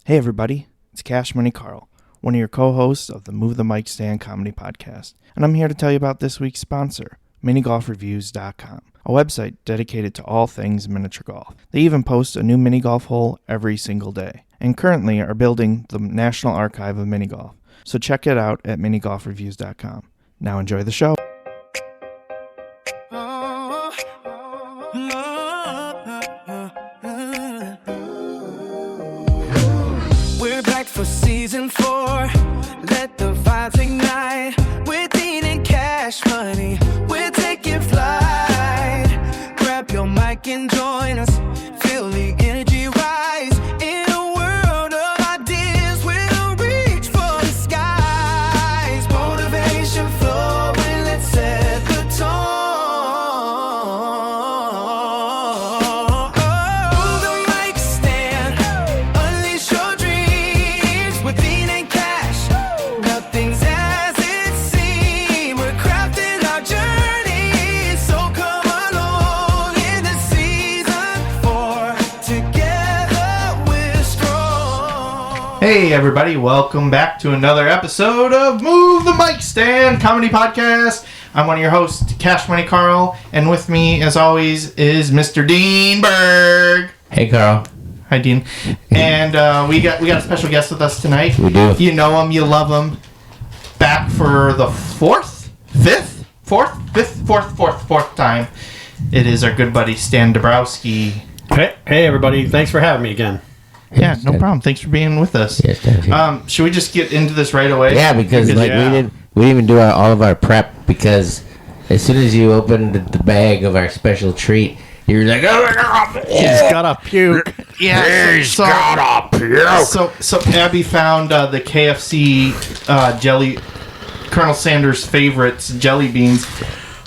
Hey everybody, it's Money Karl, one of your co-hosts of the Move the Mic Stand comedy podcast, and I'm here to tell you about this week's sponsor, minigolfreviews.com, a website dedicated to all things miniature golf. They even post a new mini golf hole every single day, and currently are building the National Archive of Mini Golf, so check it out at minigolfreviews.com. Now enjoy the show. For season 4, let the vibes ignite. We're Dean and Cash Money, we're taking flight. Grab your mic and join us, feel the energy rise. In a world of ideas, we'll reach for the skies. Motivation flowing, let's set the tone. Move the mic stand, unleash your dreams. With Dean and Cash, nothing's as it seems. We're crafting our journey, so come along in the season 4. Together we're strong. Hey everybody, welcome back to another episode of Move the Mic Stand comedy podcast. I'm one of your hosts, Money Karl, and with me, as always, is Mr. Dean Berg. Hey, Carl. Hi, Dean. And we got a special guest with us tonight. We do. You know him, you love him. Back for the fourth time. It is our good buddy Stan Dabrowski. Hey, everybody. Thanks for having me again. Yeah, no problem. Thanks for being with us. Yes, thank you. Should we just get into this right away? Yeah, because we didn't even do all of our prep, because as soon as you opened the bag of our special treat, you were like, oh my God, He's gotta puke. Yeah, he's gotta puke. So Abby found the KFC Colonel Sanders' favorites jelly beans,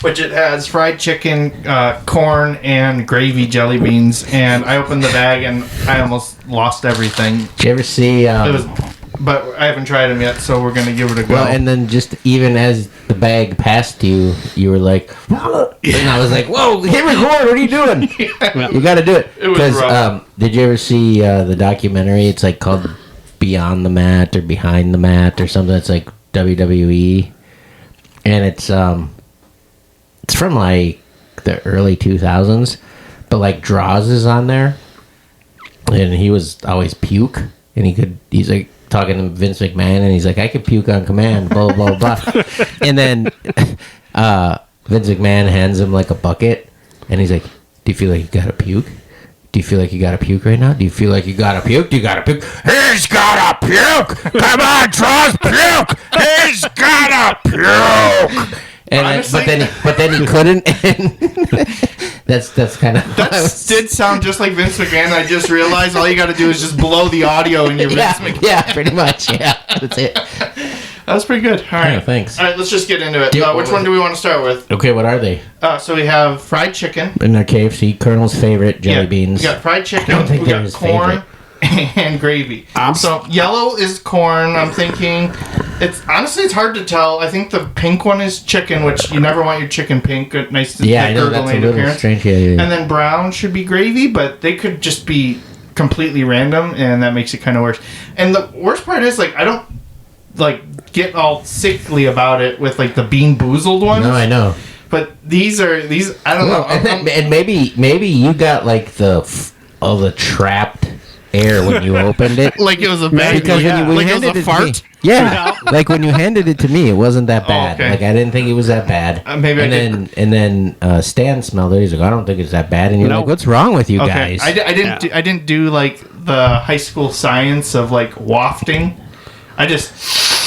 which it has fried chicken, corn, and gravy jelly beans. And I opened the bag and I almost lost everything. Did you ever see... But I haven't tried them yet, so we're gonna give it a go. Well, and then just even as the bag passed you, you were like, and I was like, whoa, hit record, what are you doing? You gotta do it. It was rough. Did you ever see the documentary? It's like called Beyond the Mat or Behind the Mat or something. It's like WWE. And it's from like the early 2000s, but like Draws is on there, and he was always puke, and he's like talking to Vince McMahon, and he's like, I could puke on command, blah blah blah. And then Vince McMahon hands him like a bucket, and he's like, do you feel like you gotta puke? Do you feel like you gotta puke right now? Do you feel like you gotta puke? Do you gotta puke? He's gotta puke! Come on, Draws, puke! He's gotta puke! And Honestly, but then he couldn't. And that's kind of did sound just like Vince McMahon. I just realized all you got to do is just blow the audio in your Vince McMahon. Yeah, pretty much. Yeah, that's it. That was pretty good. All right, Yeah, thanks. All right, let's just get into it. Which one do we want to start with? Okay, what are they? So we have fried chicken. In our KFC, Colonel's favorite jelly beans. We got fried chicken. I don't think we they're got his corn favorite. and gravy. So yellow is corn. I'm thinking it's hard to tell. I think the pink one is chicken, which you never want your chicken pink. Nice to I know, that's a little appearance. strange. Yeah. And then brown should be gravy, but they could just be completely random, and that makes it kind of worse. And the worst part is, like, I don't get all sickly about it with like the Bean Boozled ones. No, I know. But these I don't know. And maybe you got like all the trapped air when you opened it. Like it was a bag. Because when you like it handed was a fart. Yeah, like when you handed it to me, it wasn't that bad. okay. Like I didn't think it was that bad. Maybe and then Stan smelled it. He's like, I don't think it's that bad. And you're like, what's wrong with you Okay. guys? I didn't do like the high school science of like wafting. I just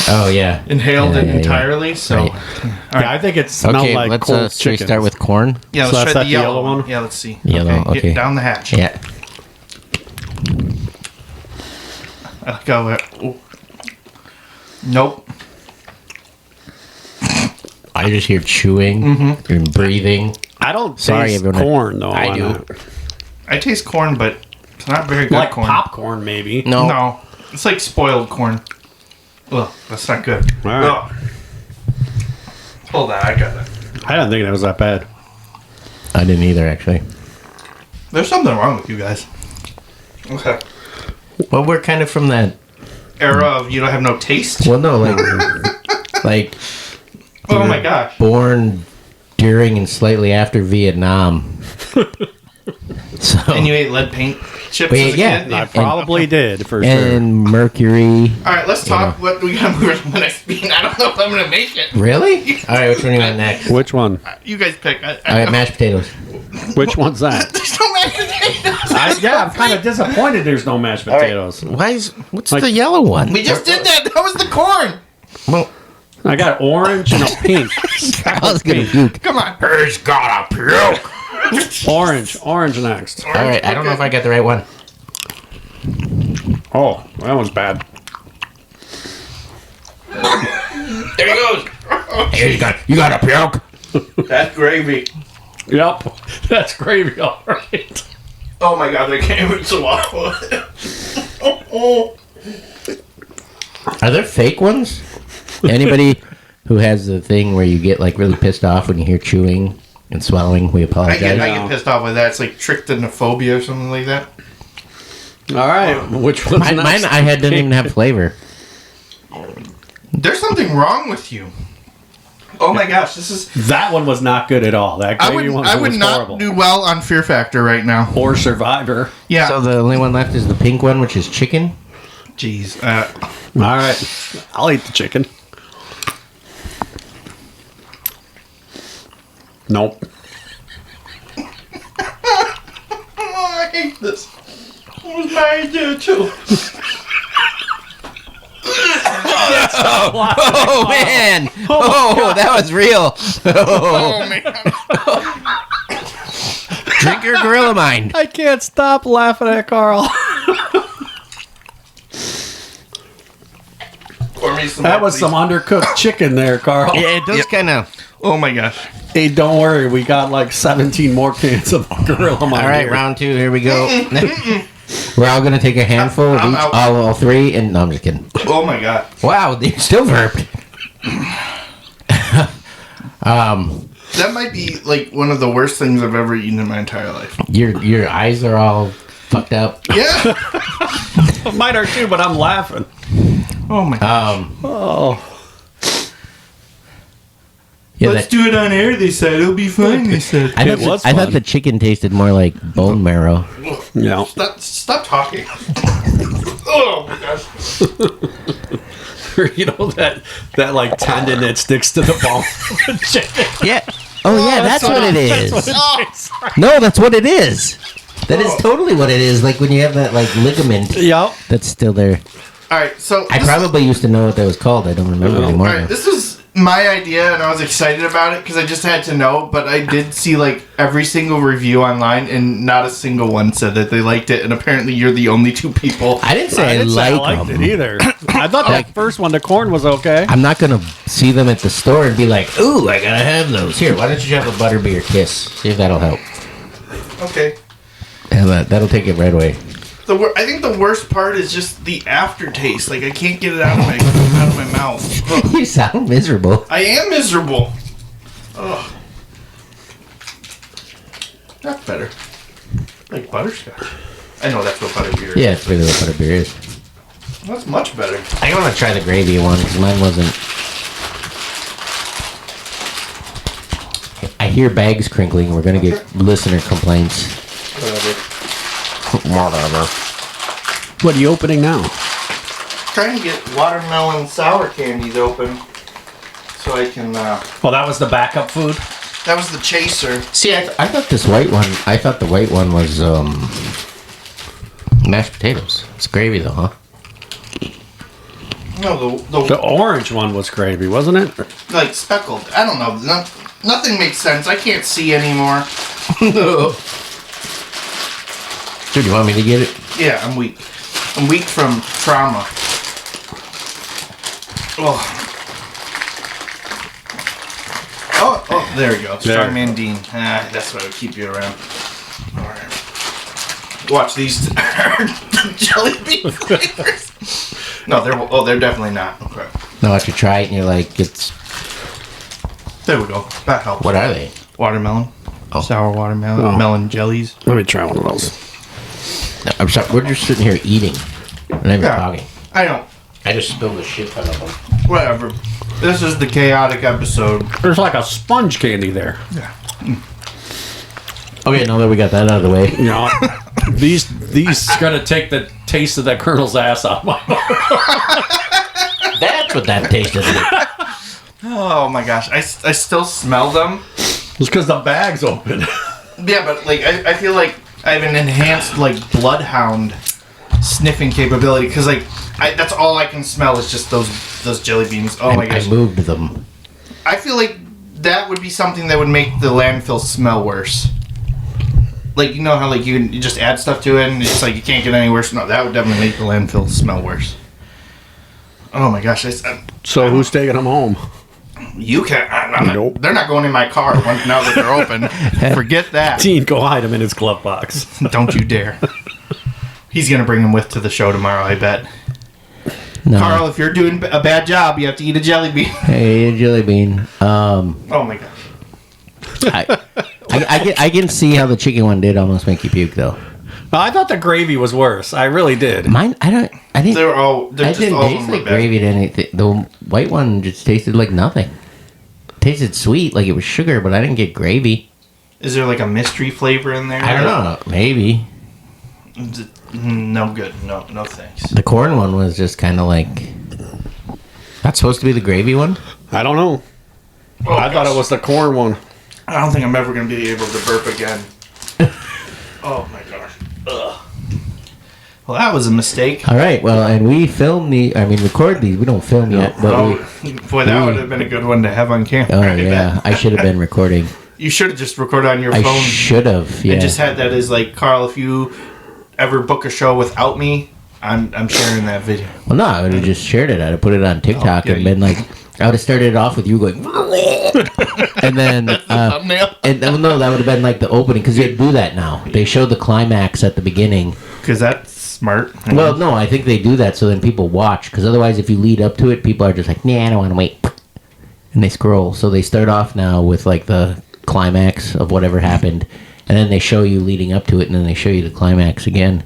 inhaled it entirely. So Right. Yeah, I think it smelled like cold should we chicken. start with corn? yeah, So let's that's try that the yellow one? one. Yeah, let's see. Yellow, okay. Get down the hatch. Yeah. I'll go with. Ooh. Nope. I just hear chewing and breathing. I don't Sorry, taste everyone. corn, though. I on do. it. I taste corn, but it's not very good Like corn. popcorn, maybe. No, it's like spoiled corn. Ugh, that's not good. All right. Ugh. Hold on, I got it. I didn't think it was that bad. I didn't either, actually. There's something wrong with you guys. Okay. Well, we're kind of from that era of you don't have no taste. Well, no, like. Oh my gosh! Born during and slightly after Vietnam. So. And you ate lead paint chips as a kid? I probably did for sure. And mercury. All right, let's talk. What we got to move on to the next bean. I don't know if I'm gonna make it. Really? All right, which one do you want next? Which one? You guys pick. I got mashed potatoes. Which one's that? There's no mashed potatoes. I'm kind of disappointed there's no mashed potatoes. Right. What's the yellow one? We just did that. That was the corn. Well, I got orange and a pink. I was gonna puke. Come on. He's got a puke. Orange next. All right, I don't know if I got the right one. Oh, that one's bad. There he goes. Here you got a puke. That's gravy. Yep, that's gravy. All right. Oh my god, they can't even swallow it. Are there fake ones? Anybody who has the thing where you get like really pissed off when you hear chewing and swallowing, we apologize. I get pissed off with that. It's like trichinophobia or something like that. All right, which one's mine next? didn't even have flavor. There's something wrong with you. Oh my gosh, this is. That one was not good at all. That gravy one I would was not horrible. do well on Fear Factor right now. Or Survivor. Yeah. So the only one left is the pink one, which is chicken. Jeez. All right, I'll eat the chicken. Nope. I hate this. It was my idea too. Oh man! Oh, that was real. Oh man. Drink your gorilla mind. I can't stop laughing at Carl. That was some undercooked chicken there, Carl. Yeah, it does kind of. Oh my gosh. Hey, don't worry. We got like 17 more cans of Gorilla Mind. All right, here. round 2. Here we go. We're all gonna take a handful of I'm each, out. all 3, and no, I'm just kidding. Oh my god. Wow, they're still burped. That might be like one of the worst things I've ever eaten in my entire life. Your eyes are all fucked up. Yeah. Mine are too, but I'm laughing. Oh my god. Oh. Yeah, Let's do it on air, they said. It'll be fine, they said. I It was thought fun. the chicken tasted more like bone marrow. Yeah. Stop talking. Oh my gosh. You know that like tendon that sticks to the bone of the chicken. Yeah. Oh yeah, that's what it is. No, that's what it is. That is totally what it is. Like when you have that like ligament Yep. that's still there. Alright, so I probably used to know what that was called. I don't remember anymore. Alright, this is my idea and I was excited about it because I just had to know, but I did see like every single review online and not a single one said that they liked it, and apparently you're the only 2 people. I didn't say I liked it either. I thought that first one, the corn, was okay. I'm not gonna see them at the store and be like, "Ooh, I gotta have those." Here, why don't you have a butterbeer kiss? See if that'll help. Okay. Yeah, that'll take it right away. I think the worst part is just the aftertaste. Like I can't get it out of my mouth. Ugh. You sound miserable. I am miserable. Ugh. That's better. Like butterscotch. I know that's what butterbeer is. Yeah, it's really what butterbeer is. That's much better. I want to try the gravy one because mine wasn't. I hear bags crinkling. We're gonna get listener complaints. Whatever. Whatever. What are you opening now? Trying to get watermelon sour candies open so I can. Well, that was the backup food. That was the chaser. See, I thought this white one. I thought the white one was mashed potatoes. It's gravy though, huh? No, The orange one was gravy, wasn't it? like speckled. I don't know. Nothing makes sense. I can't see anymore. Dude, you want me to get it? Yeah, I'm weak. I'm weak from trauma. Oh, there we go. There. Strongman Dean. That's what would keep you around. Alright. Watch these jelly bean flavors. No, they're definitely not. Okay. No, after you try it and you're like, it's. There we go. That helps. What are they? Watermelon. Oh. Sour watermelon. Oh. Melon jellies. Let me try one of those. I'm sorry, we're just sitting here eating. I'm not even Yeah. talking. I don't. I just spilled the shit out of them. Whatever. This is the chaotic episode. There's like a sponge candy there. Okay, now that we got that out of the way. You know, these gonna take the taste of that Colonel's ass out of my mouth. That's what that tasted like. Oh my gosh. I still smell them. It's because the bag's open. Yeah, but like I feel like I have an enhanced like bloodhound sniffing capability because like that's all I can smell is just those jelly beans. Oh my gosh. I moved them. I feel like that would be something that would make the landfill smell worse. Like, you know how like you just add stuff to it and it's like you can't get any worse? No, that would definitely make the landfill smell worse. Oh my gosh. So who's taking them home? You can't. Nope. They're not going in my car now that they're open. Forget that. Dean, go hide them in his glove box. Don't you dare. He's going to bring them with to the show tomorrow, I bet. No. Carl, if you're doing a bad job, you have to eat a jelly bean. Hey, a jelly bean. Oh my gosh. I can see how the chicken one did almost make you puke though. I thought the gravy was worse. I really did. Mine, I didn't. They're I just didn't all of taste them were like bad. gravy to anything. The white one just tasted like nothing. Tasted sweet, like it was sugar, but I didn't get gravy. Is there like a mystery flavor in there? I don't know. Maybe No good. No thanks. the corn one was just kind of like. That's supposed to be the gravy one. I don't know. Oh, I thought gosh. it was the corn one. I don't think I'm ever going to be able to burp again. Oh my gosh. Ugh. Well, that was a mistake. All right. Well, and we film record these. We don't film yet, but Boy, that would have been a good one to have on camera. Oh I yeah, bet. I should have been recording. You should have just recorded on your I phone. should have. Yeah. And just had that as like, Carl, if you ever book a show without me, I'm sharing that video. Well, no, I would have just shared it. I'd have put it on TikTok yeah, and been like, I would have started it off with you going, and then, Thumbnail. no, that would have been like the opening because they do that now. They show the climax at the beginning. Because that's smart. Well, no, I think they do that so then people watch because otherwise, if you lead up to it, people are just like, nah, I don't want to wait, and they scroll. So they start off now with like the climax of whatever happened, and then they show you leading up to it, and then they show you the climax again.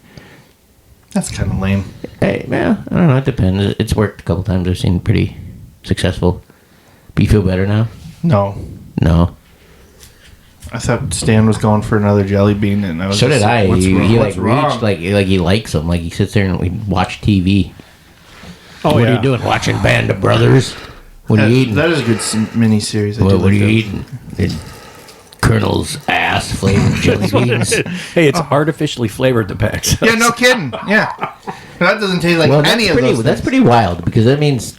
That's kind of lame. Hey, well, I don't know. It depends. It's worked a couple times. I've seen pretty successful. But you feel better now? No. No. I thought Stan was going for another jelly bean, and I was So just did I. like, what's He wrong? like What's wrong? reached like he likes them. Like he sits there and we watch TV. Oh, What yeah. are you doing? Watching Band of Brothers? What are you eating? That is a good mini series. What are you eating? Colonel's ass flavored jelly beans. Hey, it's artificially flavored, the packs. Yeah, no kidding. Yeah, that doesn't taste like Well, any of those. that's things. pretty wild because that means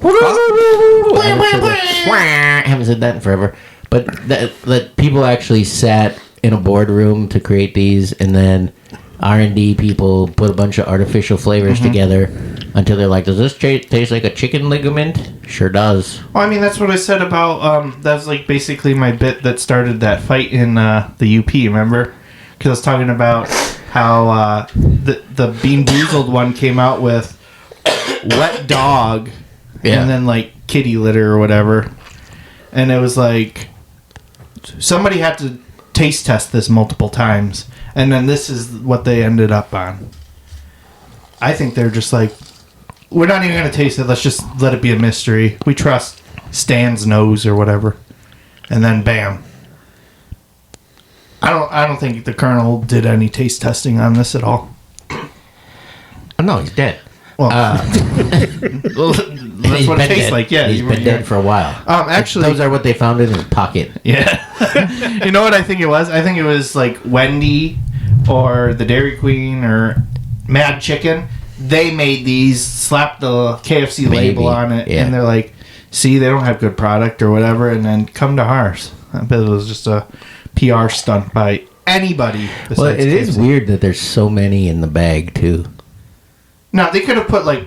I haven't said that in forever. But that people actually sat in a boardroom to create these, and then R&D people put a bunch of artificial flavors together until they're like, does this taste like a chicken ligament? Sure does. Well, I mean, that's what I said about. That's like basically my bit that started that fight in the UP. Remember? Because I was talking about how the Bean Boozled one came out with wet dog, Yeah. and then like kitty litter or whatever, and it was like somebody had to taste test this multiple times, and then this is what they ended up on. I think they're just like, we're not even going to taste it. Let's just let it be a mystery. We trust Stan's nose or whatever. And then bam. I don't think the Colonel did any taste testing on this at all. Oh, no, he's dead. Well, well, that's He's what been it tastes dead. like. Yeah, he's been dead for a while. Actually, Those are what they found in his pocket. yeah. You know what I think it was? I think it was like Wendy or the Dairy Queen or Mad Chicken. They made these, slapped the KFC label on it, yeah. and they're like, see, they don't have good product or whatever, and then come to ours. I bet it was just a PR stunt by anybody besides Well, it is KFC. weird that there's so many in the bag, too. No, they could have put like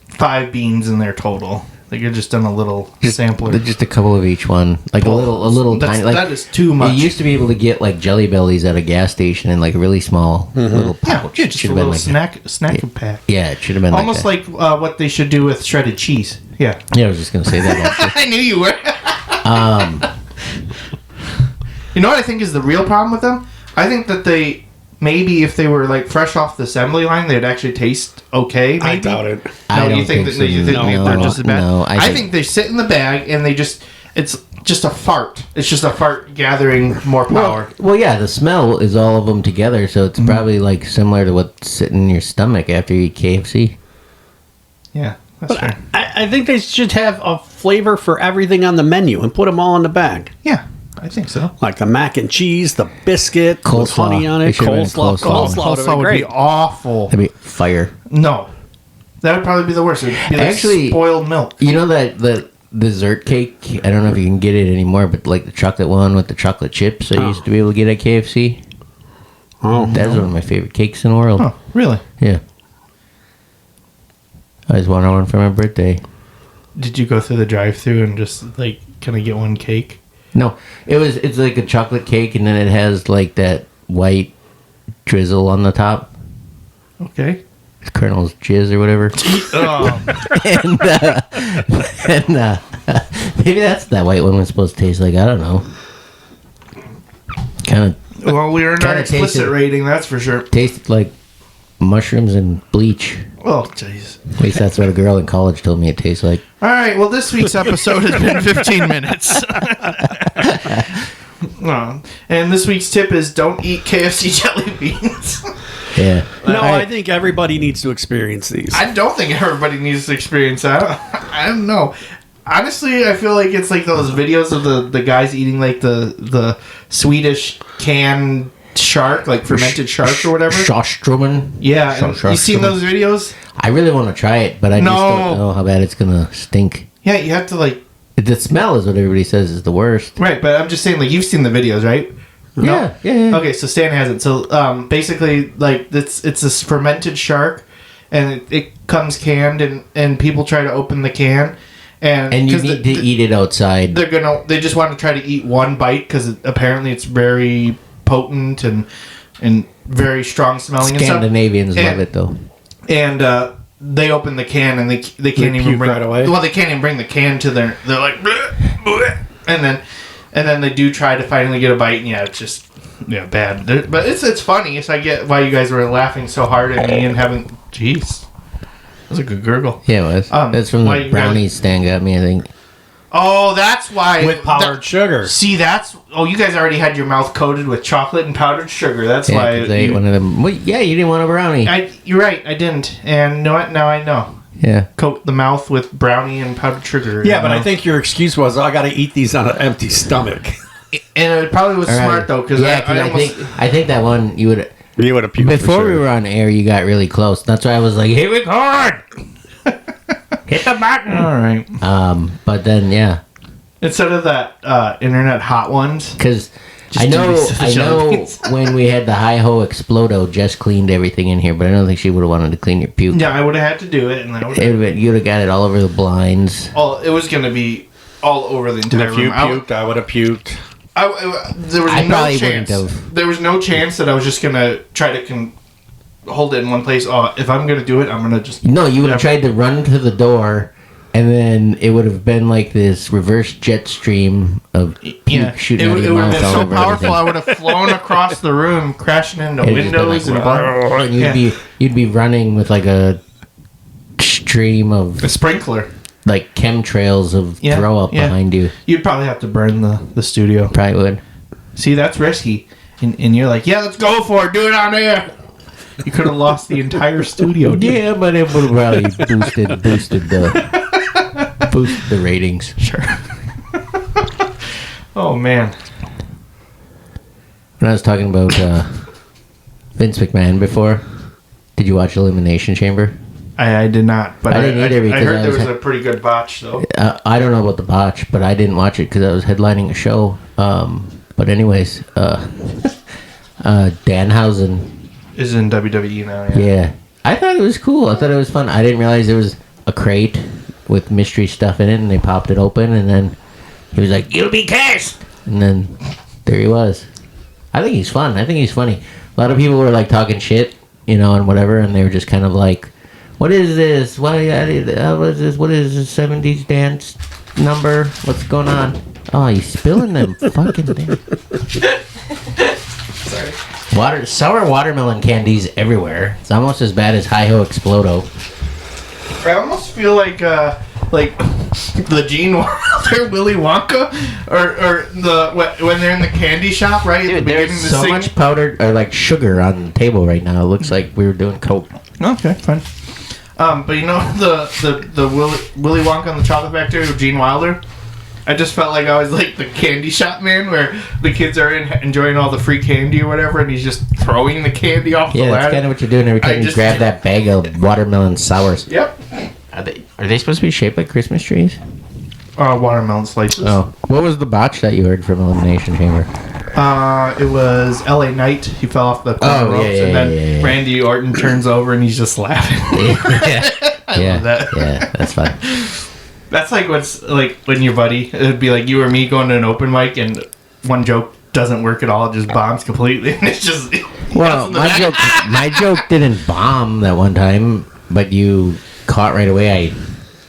5 beans in there total. They could have just done a little sampler. Just a couple of each one. Like a little That's- tiny. Like, that is too much. You used to be able to get like Jelly Bellies at a gas station in like a really small little Yeah, pouch. just a Should've little like snack pack. Yeah, it should have been Almost like that. like what they should do with shredded cheese. Yeah. Yeah, I was just gonna say that. Actually. I knew you were. You know what I think is the real problem with them? I think that they maybe if they were like fresh off the assembly line, they'd actually taste okay. Maybe. I doubt it. I don't you think so. that you think No, they're just as bad? no, I think they sit in the bag and it's just a fart. It's just a fart gathering more power. Well, yeah, the smell is all of them together, so it's probably like similar to what's sitting in your stomach after you eat KFC. Yeah, that's fair. I think they should have a flavor for everything on the menu and put them all in the bag. Yeah, I think so. Like the mac and cheese, the biscuit, with Coleslaw. honey on They it, should've been coleslaw. coleslaw. Coleslaw would be great. awful. That'd be fire. No, that would probably be the worst. It'd be like Actually, spoiled milk. You know that the dessert cake? I don't know if you can get it anymore, but like the chocolate one with the chocolate chips I used to be able to get at KFC. Oh, That's one of my favorite cakes in the world. Oh, really? Yeah. I just wanted one for my birthday. Did you go through the drive-thru and just like kind of get one cake? No, it's like a chocolate cake, and then it has like that white drizzle on the top. Okay. It's Colonel's jizz or whatever. and maybe that's that white one was supposed to taste like. I don't know. Kind of Well, we earned our Kinda explicit tasted- rating, that's for sure. tasted like mushrooms and bleach. Oh, jeez. At least that's what a girl in college told me it tastes like. All right, well, this week's episode has been 15 minutes. And this week's tip is don't eat KFC jelly beans. Yeah. No, All right. I think everybody needs to experience these. I don't think everybody needs to experience that. I don't know. Honestly, I feel like it's like those videos of the guys eating like the Swedish canned shark, like fermented shark or whatever. Shostromen. Yeah, and you seen those videos? I really want to try it, but I just don't know how bad it's gonna stink. Yeah, you have to like. The smell is what everybody says is the worst. Right, but I'm just saying, like, you've seen the videos, right? Yeah, yeah. Okay, so Stan hasn't. So basically, like, it's this fermented shark, and it comes canned, and people try to open the can, And you need to eat it outside. They just want to try to eat one bite because apparently it's very potent and very strong smelling. Scandinavians love it though. And they open the can and they can't even bring right away. Well, they can't even bring the can to their. They're like, bleh, bleh. and then they do try to finally get a bite, and yeah, it's just bad. But it's funny. So I get why you guys were laughing so hard at me and having. Jeez, that was a good gurgle. Yeah, it was. That's from the brownies Stan got me, I think. Oh, that's why. With powdered sugar. See, you guys already had your mouth coated with chocolate and powdered sugar. That's Yeah, why. 'cause I ate one of them. Well, yeah, you didn't want a brownie. You're right. I didn't. And you know what? Now I know. Yeah. Coat the mouth with brownie and powdered sugar. Yeah, but I think your excuse was, I got to eat these on an empty stomach. And it probably was All right. smart though, because I think that one you would. You would have puked Before we were on air, you got really close. That's why I was like, "Hit record, hit the button." All right. But then yeah, Instead of that internet hot ones, because Just I know do the jellies. when we had the hi-ho explodo, Jess cleaned everything in here, but I don't think she would have wanted to clean your puke. yeah, I would have had to do it, and I would. You'd have got it all over the blinds. Oh, it was gonna be all over the entire If you room. puked, I would have puked. There was I no probably chance. wouldn't have. There was no chance that I was just gonna try to hold it in one place. Oh, if I'm gonna do it, I'm gonna just. No, you would have tried to run to the door, and then it would have been like this reverse jet stream of puke shooting out of It your would have mouth been all so over powerful. I everything. would have flown across the room, crashing into It'd just been windows like, and you'd be running with like a stream of a sprinkler. like chemtrails of throw up behind you. You'd probably have to burn the studio. Probably would. See, that's risky. And you're like, yeah, let's go for it. Do it on air. You could have lost the entire studio. Dude. Yeah, but it would have probably boosted the ratings. Sure. Oh, man. When I was talking about Vince McMahon before, did you watch Elimination Chamber? I did not. But I didn't either because I heard there was a pretty good botch, though. I don't know about the botch, but I didn't watch it because I was headlining a show. But anyways, Danhausen Is in WWE now, Yeah. I thought it was cool. I thought it was fun. I didn't realize there was a crate with mystery stuff in it, and they popped it open, and then he was like, "You'll be cursed!" And then there he was. I think he's fun. I think he's funny. A lot of people were like talking shit, and whatever, and they were just kind of like, "What is this? What is this? What is this 70s dance number? What's going on?" Oh, he's spilling them fucking things. Sour watermelon candies everywhere. It's almost as bad as Hi-Ho Explodo. I almost feel like the Gene Wilder Willy Wonka, or when they're in the candy shop, right? Dude, there's so much powdered or like sugar on the table right now. It looks like we were doing coke. Okay, fine. But you know the Willy Wonka and the Chocolate Factory with Gene Wilder? I just felt like I was like the candy shop man where the kids are enjoying all the free candy or whatever, and he's just throwing the candy off the ladder. Yeah, that's kind of what you're doing every time you grab that bag of watermelon sours. Yep. Are they supposed to be shaped like Christmas trees? Watermelon slices. Oh. What was the botch that you heard from Elimination Chamber? It was L.A. Knight. He fell off the corner ropes, and then Randy Orton turns over and he's just laughing. I love that. Yeah, that's fun. That's like what's like when your buddy, it'd be like you or me going to an open mic and one joke doesn't work at all, it just bombs completely, and it's just... Well, my joke didn't bomb that one time, but you caught right away.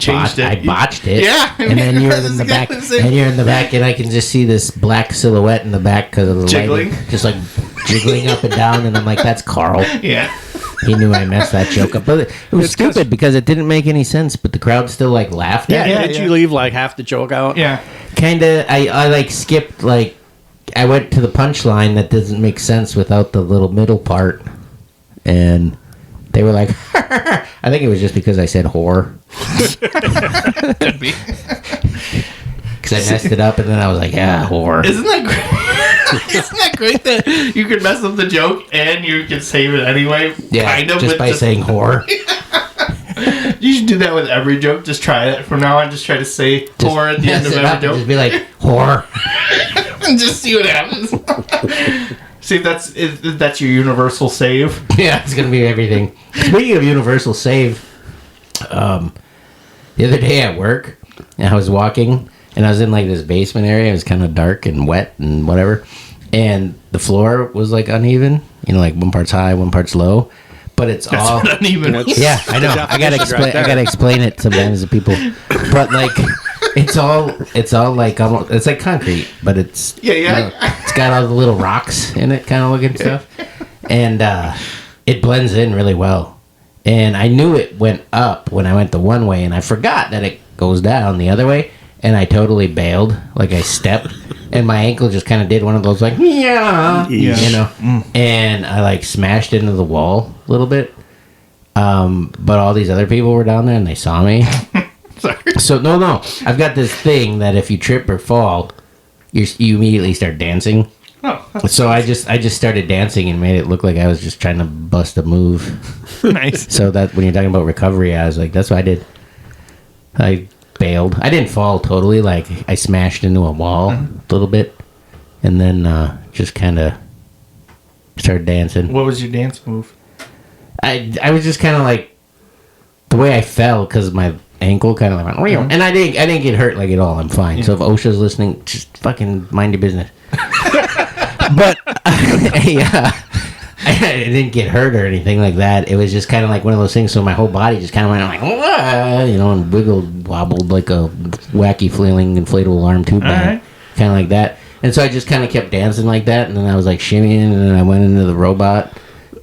I botched it. Yeah. And then you're in the back. And you're in the back, and I can just see this black silhouette in the back because of the jiggling. lighting. Just like jiggling up and down, and I'm like, that's Carl. Yeah. He knew I messed that joke up. But it was stupid because it didn't make any sense, but the crowd still like laughed at it. Did you leave like half the joke out? Yeah. Kinda. I like skipped like... I went to the punchline that doesn't make sense without the little middle part, and they were like, I think it was just because I said whore. Could be. Because I messed it up, and then I was like, yeah, whore. Isn't that great? Isn't that great that you can mess up the joke and you can save it anyway? Yeah, kind of just by saying whore. You should do that with every joke. Just try it. From now on, just try to say whore at the end of every joke. Just be like, whore. And just see what happens. See if that's your universal save. Yeah, it's gonna be everything. Speaking of universal save, the other day at work, I was walking and I was in like this basement area. It was kind of dark and wet and whatever, and the floor was like uneven. You know, like one part's high, one part's low, but it's That's all uneven. Yeah, I know. I gotta explain. I gotta explain it sometimes to people, but like. It's all like almost, it's like concrete, but it's yeah. You know, it's got all the little rocks in it, kind of looking stuff, and it blends in really well. And I knew it went up when I went the one way, and I forgot that it goes down the other way, and I totally bailed, like I stepped, and my ankle just kind of did one of those like you know, and I like smashed into the wall a little bit. But all these other people were down there, and they saw me. Sorry. So no, I've got this thing that if you trip or fall, you immediately start dancing. Oh, so I just started dancing and made it look like I was just trying to bust a move. Nice. So that when you're talking about recovery, I was like, that's what I did. I bailed. I didn't fall totally. Like I smashed into a wall a little bit, and then just kind of started dancing. What was your dance move? I was just kind of like the way I fell because my ankle kind of like went, and I didn't get hurt like at all. I'm fine. Yeah. So if OSHA's listening, just fucking mind your business. But I didn't get hurt or anything like that. It was just kind of like one of those things. So my whole body just kind of went like, and wiggled, wobbled like a wacky flailing inflatable alarm tube band, kind of like that. And so I just kind of kept dancing like that, and then I was like shimmying, and then I went into the robot,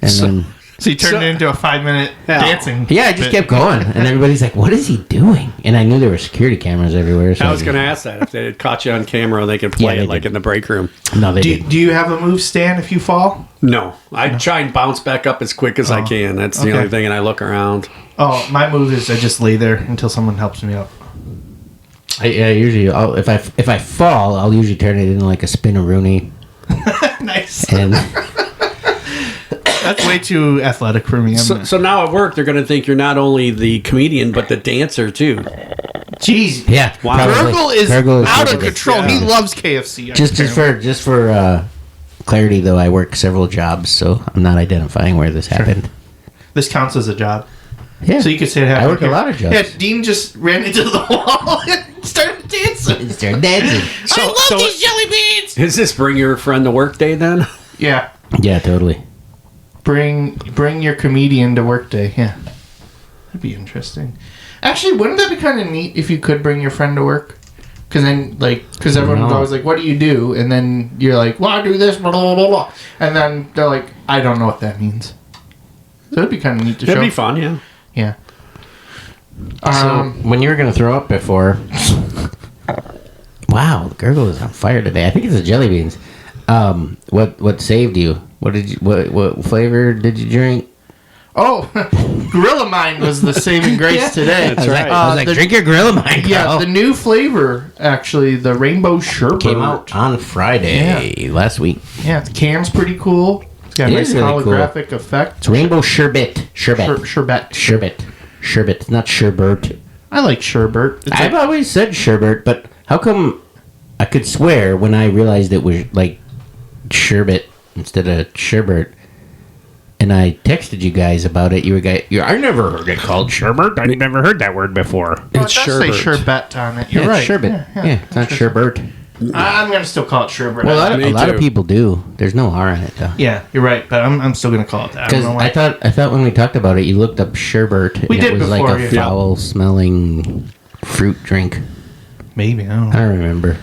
and then. So you turned it into a 5-minute dancing. Yeah, I just kept going. And everybody's like, what is he doing? And I knew there were security cameras everywhere. So I was going to ask that. If they had caught you on camera, they could play it like in the break room. No, they didn't. Do you have a move stand if you fall? No. I try and bounce back up as quick as I can. That's the only thing, and I look around. Oh, my move is I just lay there until someone helps me up. I usually, if I fall, I'll usually turn it into like a spin-a-rooney. Nice. And... That's way too athletic for me. So now at work, they're going to think you're not only the comedian, but the dancer, too. Jeez. Yeah. Wow. Virgil is out of control. Yeah. He loves KFC. Just for clarity, though, I work several jobs, so I'm not identifying where this happened. This counts as a job. Yeah. So you could say it happened. I work a lot of jobs. Yeah, Dean just ran into the wall and started dancing. So, I love these jelly beans. Is this bring your friend to work day, then? Yeah. Yeah, totally. Bring your comedian to work day. Yeah, that'd be interesting. Actually, wouldn't that be kind of neat if you could bring your friend to work? Because then, because everyone's always like, what do you do? And then you're like, well, I do this, blah, blah, blah, blah. And then they're like, I don't know what that means. So it'd be kind of neat to show. It'd be fun, yeah. Yeah. So, when you were going to throw up before... Wow, the gurgle is on fire today. I think it's the jelly beans. What saved you? What flavor did you drink? Oh, Gorilla Mine was the saving grace today. That's right. I was like, drink your Gorilla Mine. Yeah, the new flavor, actually, the Rainbow Sherbet. Came out on Friday last week. Yeah, the can's pretty cool. It's got a It nice is really holographic effect. It's Rainbow Sherbet. Sherbet. Sherbet, not Sherbert. I like Sherbet. I've always said Sherbert, but how come I could swear when I realized it was like Sherbet instead of Sherbert, and I texted you guys about it. I never heard it called Sherbet. I never heard that word before. It's Sherbet. Say Sherbet on it. You're Yeah, right. it's Sherbet. Yeah, it's not Sherbert. I'm going to still call it Sherbet. Well, a lot of too. people do. There's no R in it though. Yeah, you're right, but I'm still going to call it that. I don't Because know why. I thought when we talked about it, you looked up sherbet, and We did it was before, like a yeah. foul-smelling fruit drink. Maybe, I don't know. I don't remember.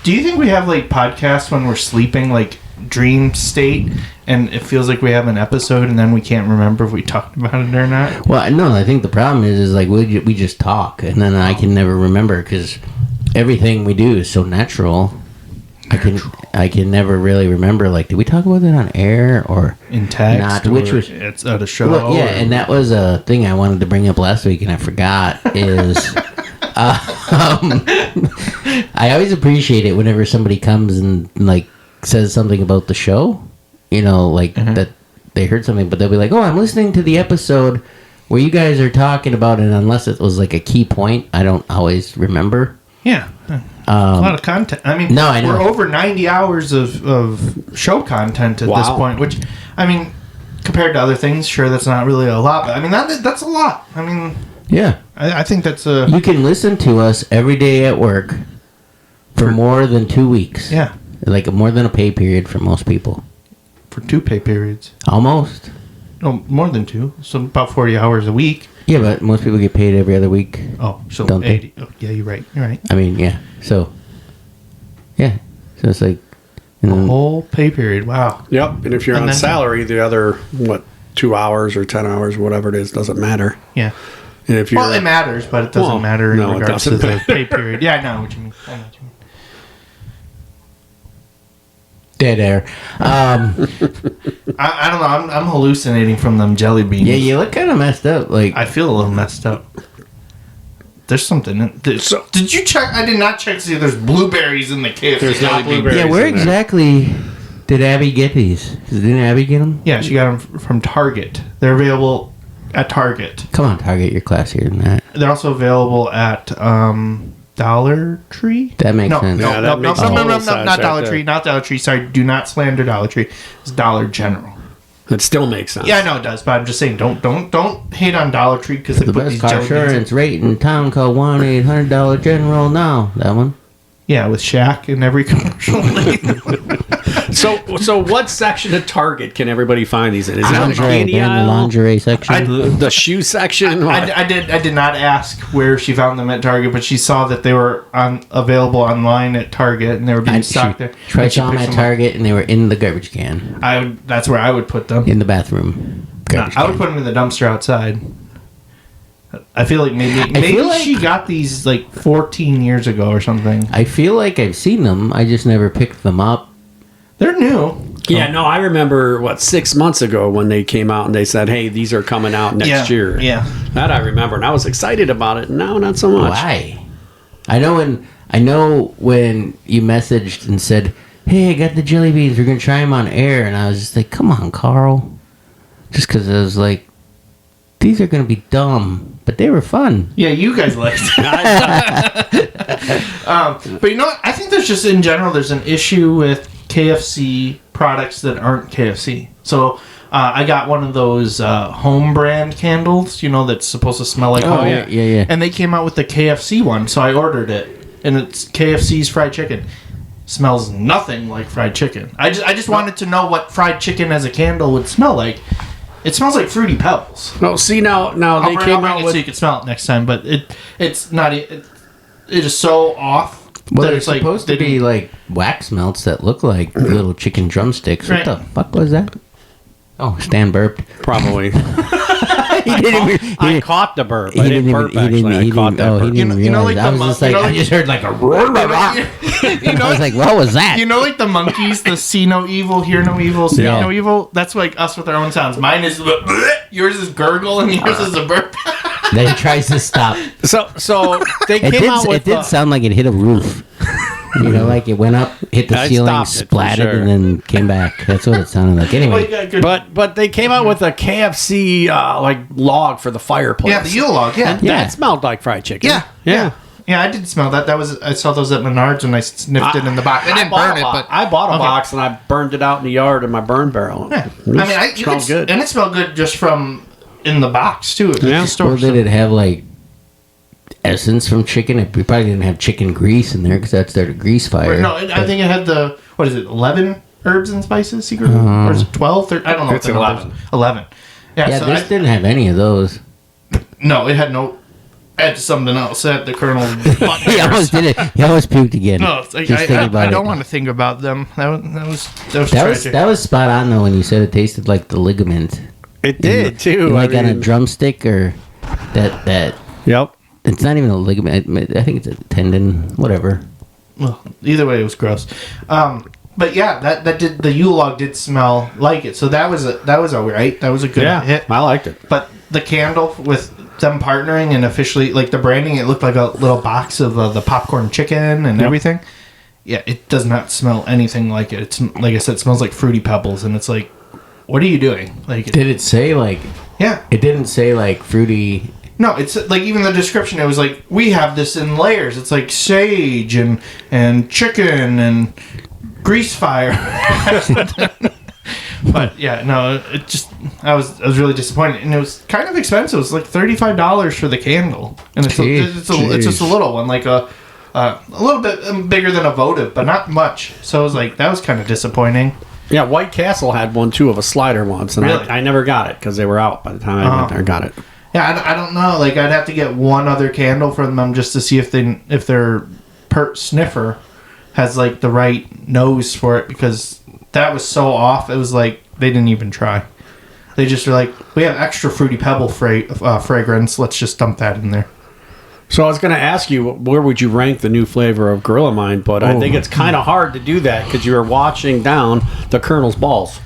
Do you think we have like podcasts when we're sleeping, like dream state, and it feels like we have an episode, and then we can't remember if we talked about it or not? Well, no, I think the problem is like we just talk, and then I can never remember because everything we do is so natural. I can never really remember. Like, did we talk about that on air or In text, not? Which or was it's at a show. well, yeah, or- and that was a thing I wanted to bring up last week, and I forgot. Is I always appreciate it whenever somebody comes and like says something about the show. You know, like that they heard something, but they'll be like, "Oh, I'm listening to the episode where you guys are talking about it." Unless it was like a key point, I don't always remember. Yeah. A lot of content. I mean, No, I know. we're over 90 hours of show content at this point, which, I mean, compared to other things, sure, that's not really a lot, but I mean, that's a lot. I mean, Yeah, I think that's a... you can listen to us every day at work for more than 2 weeks. Yeah, Like more than a pay period for most people. for 2 pay periods. Almost. No, more than 2. So about 40 hours a week. Yeah, but most people get paid every other week. Oh, so Don't they? 80. Oh, yeah, you're right. You're right. I mean, yeah. So, yeah. So it's like, A whole pay period. Wow. Yep. And if you're And on then- salary, the other, 2 hours or 10 hours, whatever it is, doesn't matter. Yeah. And if you're... Well, it matters, but it doesn't Well, matter in no, it regards to doesn't the matter. pay period. Yeah, I know what you mean. dead air. I don't know. I'm hallucinating from them jelly beans. Yeah, you look kind of messed up. Like, I feel a little messed up. There's something in did you check? I did not check to see if there's blueberries in the KFC. There's not jelly beans. blueberries. yeah, where in there. exactly did Abby get these? Didn't Abby get them? Yeah, she got them from Target. They're available at Target. Come on, Target, you're classier than that. They're also available at Dollar Tree. That makes sense. Yeah, that makes total sense not right Dollar there. Tree, not Dollar Tree. Sorry, do not slander Dollar Tree. It's Dollar General. It still makes sense. Yeah, I know it does, but I'm just saying, don't hate on Dollar Tree because they The put best these car jelly beans in. insurance rate in town called 1-800 General now. That one. Yeah, with Shaq in every commercial. So what section of Target can everybody find these in? Is it on the Lingerie, candy they're in the aisle? lingerie section. The shoe section? What? I did not ask where she found them at Target, but she saw that they were available online at Target and they were being stocked there. Tried And she saw them picked at them up. Target and they were in the garbage can. That's where I would put them. In the bathroom. Garbage I would can. put them in the dumpster outside. I feel like maybe feel like- she got these like 14 years ago or something. I feel like I've seen them. I just never picked them up. They're new. Yeah, no, I remember, 6 months ago when they came out and they said, hey, these are coming out next year. Yeah. That I remember, and I was excited about it. Now, not so much. Why? I know when you messaged and said, "Hey, I got the jelly beans. We're gonna try them on air," and I was just like, "Come on, Carl," just because I was like, "These are gonna be dumb," but they were fun. Yeah, you guys liked it. But you know what? I think there's just, in general, there's an issue with KFC products that aren't KFC. So I got one of those home brand candles, that's supposed to smell like home. yeah. And they came out with the KFC one, so I ordered it. And it's KFC's fried chicken. Smells nothing like fried chicken. I just wanted to know what fried chicken as a candle would smell like. It smells like Fruity Pebbles. No, see, now they I'll came bring out it with... so you can smell it next time, but it's not... it is so off. Well, that they're supposed to be like wax melts that look like little chicken drumsticks. Right. What the fuck was that? Oh, Stan burped. Probably. He didn't. I caught the burp. I didn't burp, actually. I caught that burp. He didn't realize. I was just like, I just heard like a roar. I was like, what was that? You know, like the monkeys, the see no evil, hear no evil, see Yeah. no evil. That's like us with our own sounds. Mine is yours is gurgle, and yours is a burp. Then he tries to stop. So they It came out with did sound like it hit a roof. You know, like it went up, hit the I ceiling, stopped it, for splatted, sure. and then came back. That's what it sounded like. Well, Anyway, you got good- But they came out with a KFC like log for the fireplace. yeah, the Yule log. Yeah, Yeah. That smelled like fried chicken. yeah. I did smell that. I saw those at Menards when I sniffed it in the box. I didn't burn it, but I bought a Okay. box and I burned it out in the yard in my burn barrel. Yeah. It you smelled could, good. and it smelled good just from in the box too. At Yeah. the store. well, did it have like essence from chicken? It probably didn't have chicken grease in there because that's their grease fire. No, I think it had the what is it? 11 herbs and spices secret, or is it 12? I don't know. It's what the number is. 11. Yeah. Yeah, so this didn't have any of those. no, it had no. It had something else. It had the Colonel. He almost did it. He almost puked again. No, it's like, Just thinking about I don't it. want to think about them. That was tragic. That was spot on though when you said it tasted like the ligament. It did too. Like on a drumstick or that. Yep. It's not even a ligament. I think it's a tendon. Whatever. Well, either way, it was gross. But yeah, that did the Yule log did smell like it. So that was all right. That was a good hit. I liked it. But the candle with them partnering and officially like the branding, it looked like a little box of the popcorn chicken and everything. Yeah, it does not smell anything like it. It's like I said, it smells like Fruity Pebbles, and it's like, what are you doing? Like, Did it say like? yeah, It didn't say like fruity. no, it's like even the description. It was like we have this in layers. It's like sage and chicken and grease fire. But yeah, no, it just I was really disappointed, and it was kind of expensive. It was like $35 for the candle, and it's just a little one, like a little bit bigger than a votive, but not much. So it was like that was kind of disappointing. Yeah, White Castle had one too of a slider once, and Really? I never got it because they were out by the time I went there and got it. Yeah, I don't know. Like I'd have to get one other candle from them just to see if their sniffer has like the right nose for it, because that was so off. It was like they didn't even try. They just were like, we have extra Fruity Pebble fragrance. Let's just dump that in there. So I was going to ask you, where would you rank the new flavor of Gorilla Mind? But I think it's kind of hard to do that because you're washing down the Colonel's balls.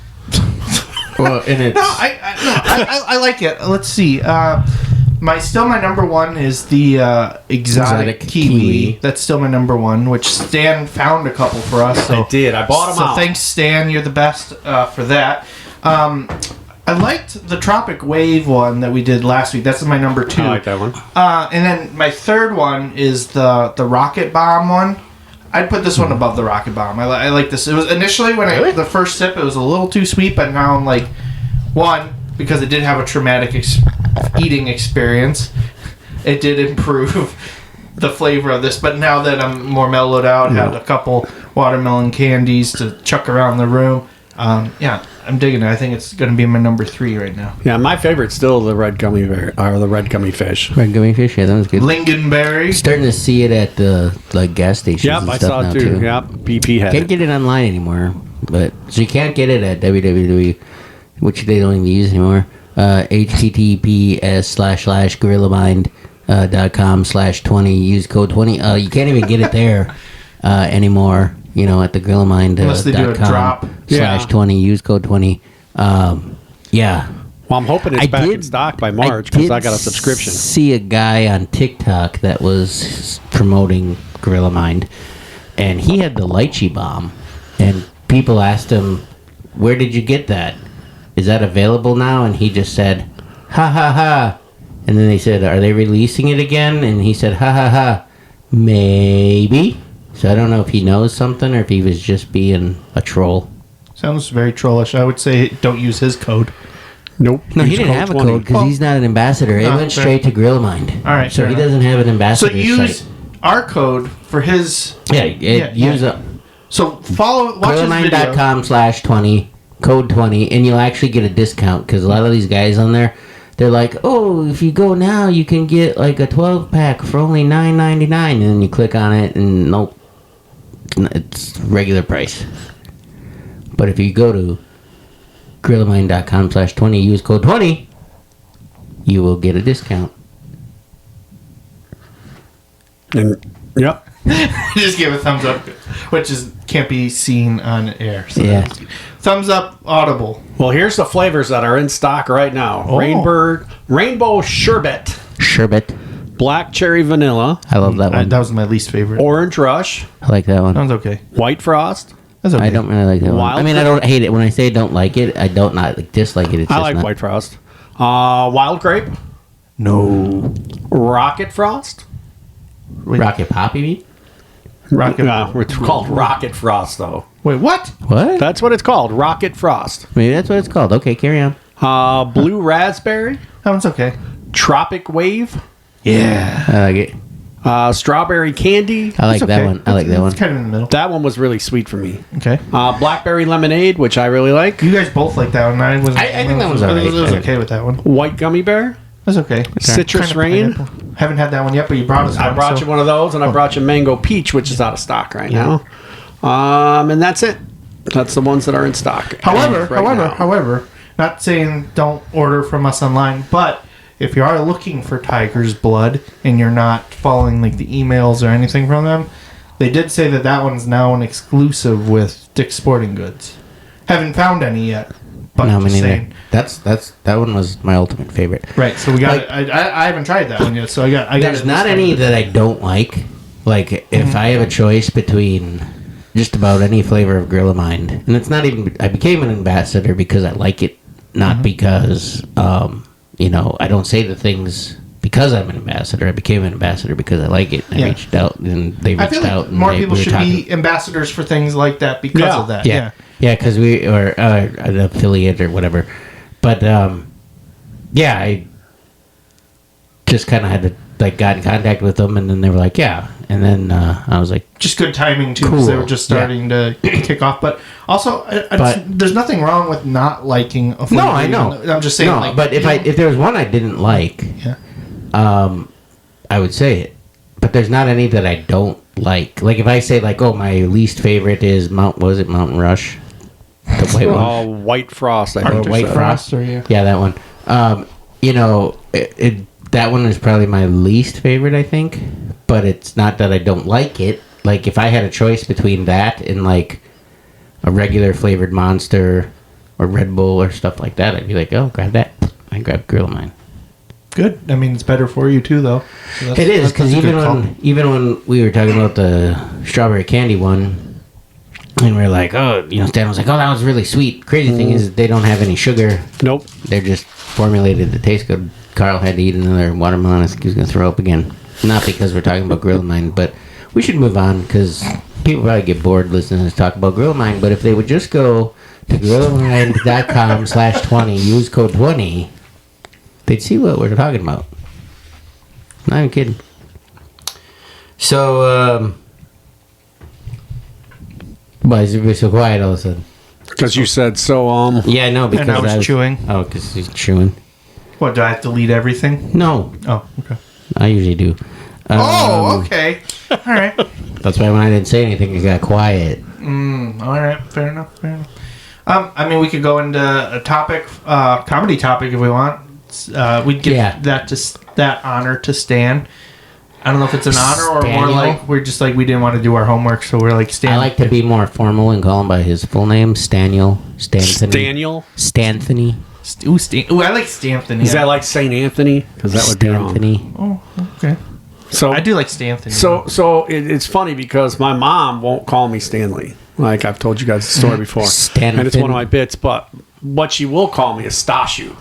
Well, and it's No, I like it. Let's see. My number one is the exotic kiwi. That's still my number one, which Stan found a couple for us. So, I did. I bought them so out. thanks, Stan. You're the best for that. I liked the Tropic Wave one that we did last week. That's my number two. I like that one. And then my third one is the Rocket Bomb one. I'd put this one above the Rocket Bomb. I like this. It was initially when the first sip, it was a little too sweet, but now I'm like, one, because it did have a traumatic eating experience, it did improve the flavor of this. But now that I'm more mellowed out, had a couple watermelon candies to chuck around the room, yeah, I'm digging it. I think it's going to be my number 3 right now. Yeah, my favorite's still the red gummy bear, or the red gummy fish. red gummy fish. Yeah, that was good. Lingonberry. Starting to see it at the like gas stations. Yep, and I stuff saw now it too. Yep, BP had Can't it. get it online anymore, but so you can't get it at www, which they don't even use anymore. https://gorillamind.com/20. Use code 20. You can't even get it there anymore. You know, at the gorillamind.com Unless they do a drop. /20. Use code 20. Yeah. Well, I'm hoping it's back in stock by March because I got a subscription. See a guy on TikTok that was promoting Gorilla Mind, and he had the lychee bomb, and people asked him, "Where did you get that? Is that available now?" And he just said, "Ha ha ha." And then they said, "Are they releasing it again?" And he said, "Ha ha ha, maybe." So I don't know if he knows something or if he was just being a troll. Sounds very trollish. I would say don't use his code. Nope. No, he Use didn't code have a 20. code because he's not an ambassador. It went fair. straight to Gorilla Mind. All right, so fair he enough. doesn't have an So ambassador use site. our code for his. Yeah, Yeah, use yeah. So watch his video. GorillaMind.com/20, code 20, and you'll actually get a discount because a lot of these guys on there, they're like, oh, if you go now, you can get like a 12-pack for only $9.99, and then you click on it, and nope, it's regular price. But if you go to GorillaMine.com/20, use code 20, you will get a discount. And yep. Just give a thumbs up, which can't be seen on air. So Yeah. Thumbs up, audible. Well, here's the flavors that are in stock right now. Rainbow Sherbet, Sherbet. Black Cherry Vanilla, I love that one. That was my least favorite. Orange Rush, I like that one. Sounds okay. White Frost. That's okay. I don't really like that one. Wild I mean, I don't hate it. When I say don't like it, I don't not like, dislike it. It's I just like not, White Frost. Wild Grape, No. Rocket Frost. Rocket Pop, you mean? Rocket. It's called Rocket Frost, though. Wait, what? What? That's what it's called, Rocket Frost. Maybe that's what it's called. Okay, carry on. Blue Raspberry, That one's okay. Tropic Wave, Yeah. I like it. Strawberry Candy. I like It's that okay. one. I like that one. It's kind of in the middle. That one was really sweet for me. Okay. Blackberry Lemonade, which I really like. You guys both like that one. I think that one's I alright. was okay with that one. White Gummy Bear, That's okay. Citrus Kinda Rain. pineapple. Haven't had that one yet, but you brought us one. I brought you one of those, and I brought you Mango Peach, which is out of stock right now. And that's it. That's the ones that are in stock. However, right now. however, not saying don't order from us online, but if you are looking for Tiger's Blood and you're not following like the emails or anything from them, they did say that one's now an exclusive with Dick's Sporting Goods. Haven't found any yet, but No, me just neither. saying. That one was my ultimate favorite. Right, so we got. Like- I haven't tried that one yet, so I got. There's it not this any time. that I don't like. Like, if I have a choice between just about any flavor of Gorilla Mind, and it's not even, I became an ambassador because I like it, not because, I don't say the things because I'm an ambassador. I became an ambassador because I like it. I Yeah. reached out, and they I reached feel out. like and more they, people we were should talking. be ambassadors for things like that because of that. Yeah, because we are an affiliate or whatever. But I just kind of had to got in contact with them, and then they were like, yeah, and then I was like, Just good timing too, because they Cool. were just starting to kick off. But also, But- there's nothing wrong with not liking a flavor. no, I know. even though- I'm just saying, no, like, but if there was one I didn't like, yeah. I would say it. But there's not any that I don't like. Like if I say like, oh, my least favorite is Mountain Rush, the white one. White Frost, I Or think. White Frost. or yeah. Yeah, that one. That one is probably my least favorite, I think. But it's not that I don't like it. Like if I had a choice between that and like a regular flavored Monster or Red Bull or stuff like that, I'd be like, oh, grab that. I grab Gorilla Mine. Good. I mean, it's better for you too, though. So that's- It is that's because a even good call. when we were talking about the strawberry candy one, and we are like, oh, Stan was like, oh, that was really sweet. Crazy thing is they don't have any sugar. Nope. They're just formulated to taste good. Carl had to eat another watermelon. I think he was going to throw up again. Not because we're talking about Gorilla Mine, but we should move on because people probably get bored listening to us talk about Gorilla Mine. But if they would just go to GorillaMine.com/20, use code 20, they'd see what we're talking about. Not even kidding. So, why is everybody so quiet all of a sudden? Because you said so. Yeah, I know because And I was chewing. Oh, because he's chewing. What, do I have to lead everything? No, Oh, okay. I usually do. Okay. All right. That's why when I didn't say anything, it got quiet. All right. Fair enough. I mean, we could go into a topic, comedy topic if we want. We'd give that honor to Stan. I don't know if it's an honor or more Staniel? like we're just like we didn't want to do our homework, so we're like Stan. I like to be more formal and call him by his full name, Stanthony. Daniel. Stanthony. Ooh, I like Stanthony. Is that like St. Anthony? Because that would be wrong. Stanthony. Oh, okay. So I do like Stanthony. So it's funny because my mom won't call me Stanley. Like I've told you guys the story before, Stanton. and it's one of my bits. But what she will call me is Stasiu,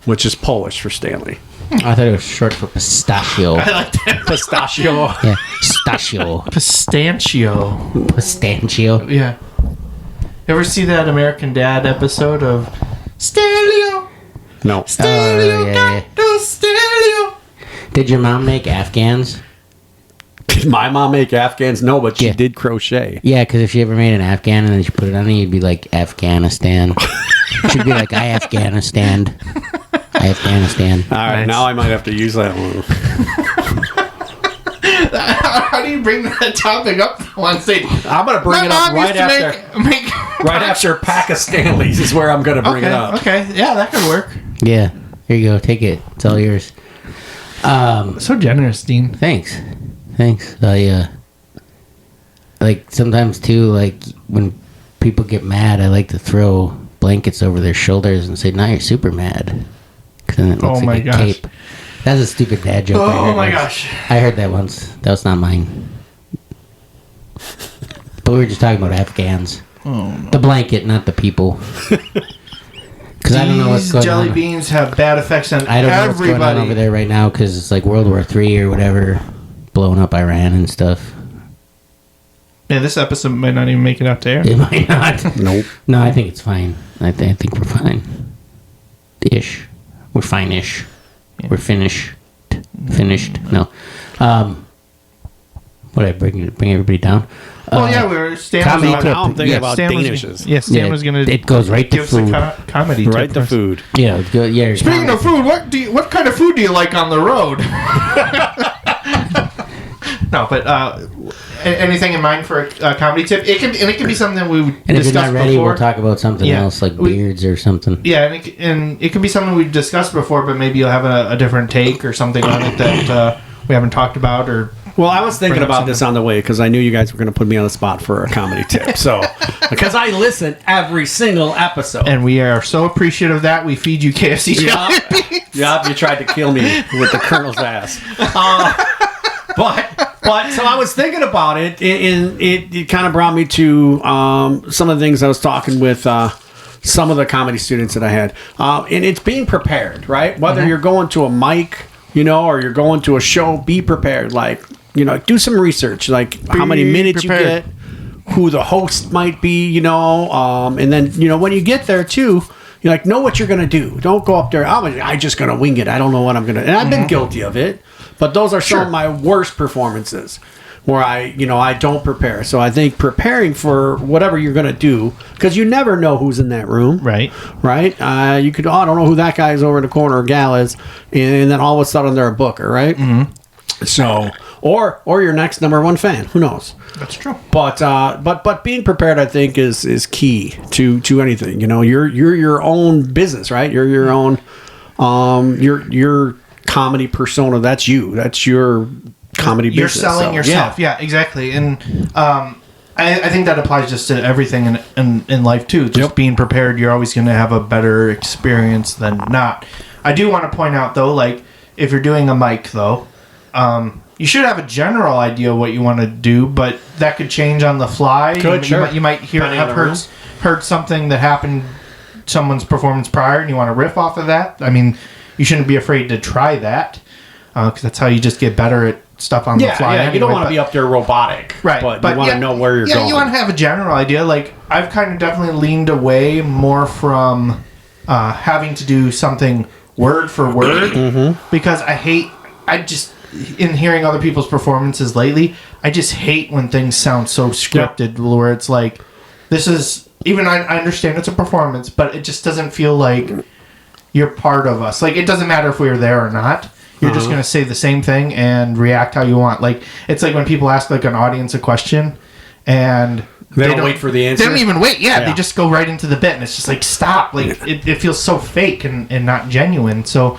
which is Polish for Stanley. I thought it was short for pistachio. I like that. Pistachio. Yeah, pistachio. Pistachio. Pistachio. Yeah. You ever see that American Dad episode of Stereo? No. Stereo, yeah. got stereo. Did your mom make Afghans? Did my mom make Afghans? No, but she Yeah. did crochet. Yeah, because if she ever made an Afghan and then she put it on you, you'd be like Afghanistan. She'd be like, I Afghanistan. Afghanistan. All right, Nice. now I might have to use that one. How do you bring that topic up on stage? I'm going to bring it up right after. Right after Pakistanis is where I'm going to bring it up. Okay, yeah, that could work. Yeah. Here you go. Take it. It's all yours. So generous, Dean. Thanks. I like sometimes too, like when people get mad, I like to throw blankets over their shoulders and say, "Now you're super mad," because then it looks Oh my like a gosh. cape. That's a stupid dad joke. I Oh heard my once. gosh. I heard that once. That was not mine. But we were just talking about Afghans. Oh no. The blanket, not the people. Because I don't know what's going jelly on. beans have bad effects on I don't know what's everybody. going on over there right now because it's like World War III or whatever, blowing up Iran and stuff. Yeah, this episode might not even make it out to air. It might not. Nope. No, I think it's fine. I think we're fine. Ish. We're fine-ish. Yeah. We're finished. Finished. No. What, I bring everybody down? Well, yeah, we were Stan comedy was clip. Now I'm thinking Yeah, about Stan was, Danishes. yeah, Stan was gonna It goes right to give us a food. comedy Right tip to for us. food. Yeah, it's good. Yeah. Speaking of food, what kind of food do you like on the road? No, but anything in mind for a comedy tip? It can be something we And if you're discussed not ready, before. we'll talk about something Yeah. else, like We- beards or something. Yeah, and it can be something we've discussed before, but maybe you'll have a different take or something on it that we haven't talked about. Or Well, I was thinking Bring up about this on the way because I knew you guys were going to put me on the spot for a comedy tip. So, because I listen every single episode. and we are so appreciative of that we feed you KFC Jellybeans. Yep, you tried to kill me with the Colonel's ass. But so I was thinking about it, and it kind of brought me to some of the things I was talking with some of the comedy students that I had, and it's being prepared, right? Whether you're going to a mic, or you're going to a show, be prepared. Like, do some research, like how many minutes prepared. you get, who the host might be, and then when you get there too. You know what you're gonna do. Don't go up there. I'm just gonna wing it. I don't know what I'm gonna. And I've been guilty of it, but those are some of my worst performances, where I don't prepare. So I think preparing for whatever you're gonna do, because you never know who's in that room. Right. You could. I don't know who that guy is over in the corner or gal is, and then all of a sudden they're a booker, right? Mm-hmm. So, or your next number one fan. Who knows? That's true. But being prepared, I think, is key to anything. You're your own business, right? You're your own your comedy persona. That's you. That's your comedy You're business. selling So, yourself. Yeah, exactly. And I think that applies just to everything in life too. Just being prepared, you're always going to have a better experience than not. I do want to point out though, like if you're doing a mic though, you should have a general idea of what you want to do, but that could change on the fly. You might Depending on the room. heard something that happened someone's performance prior, and you want to riff off of that. I mean, you shouldn't be afraid to try that, because that's how you just get better at stuff on the fly. Yeah, you don't anyway, want to be up there robotic, right? But you want to know where you're going. Yeah, you want to have a general idea. Like I've kind of definitely leaned away more from having to do something word for word because in hearing other people's performances lately, I just hate when things sound so scripted where it's like, this is, even I understand it's a performance, but it just doesn't feel like you're part of us. Like, it doesn't matter if we were there or not. You're just going to say the same thing and react how you want. Like, it's like when people ask like an audience a question and They don't wait for the answer? They don't even wait. Yeah, Yeah. they just go right into the bit, and it's just like, stop. Like, it feels so fake and not genuine. So,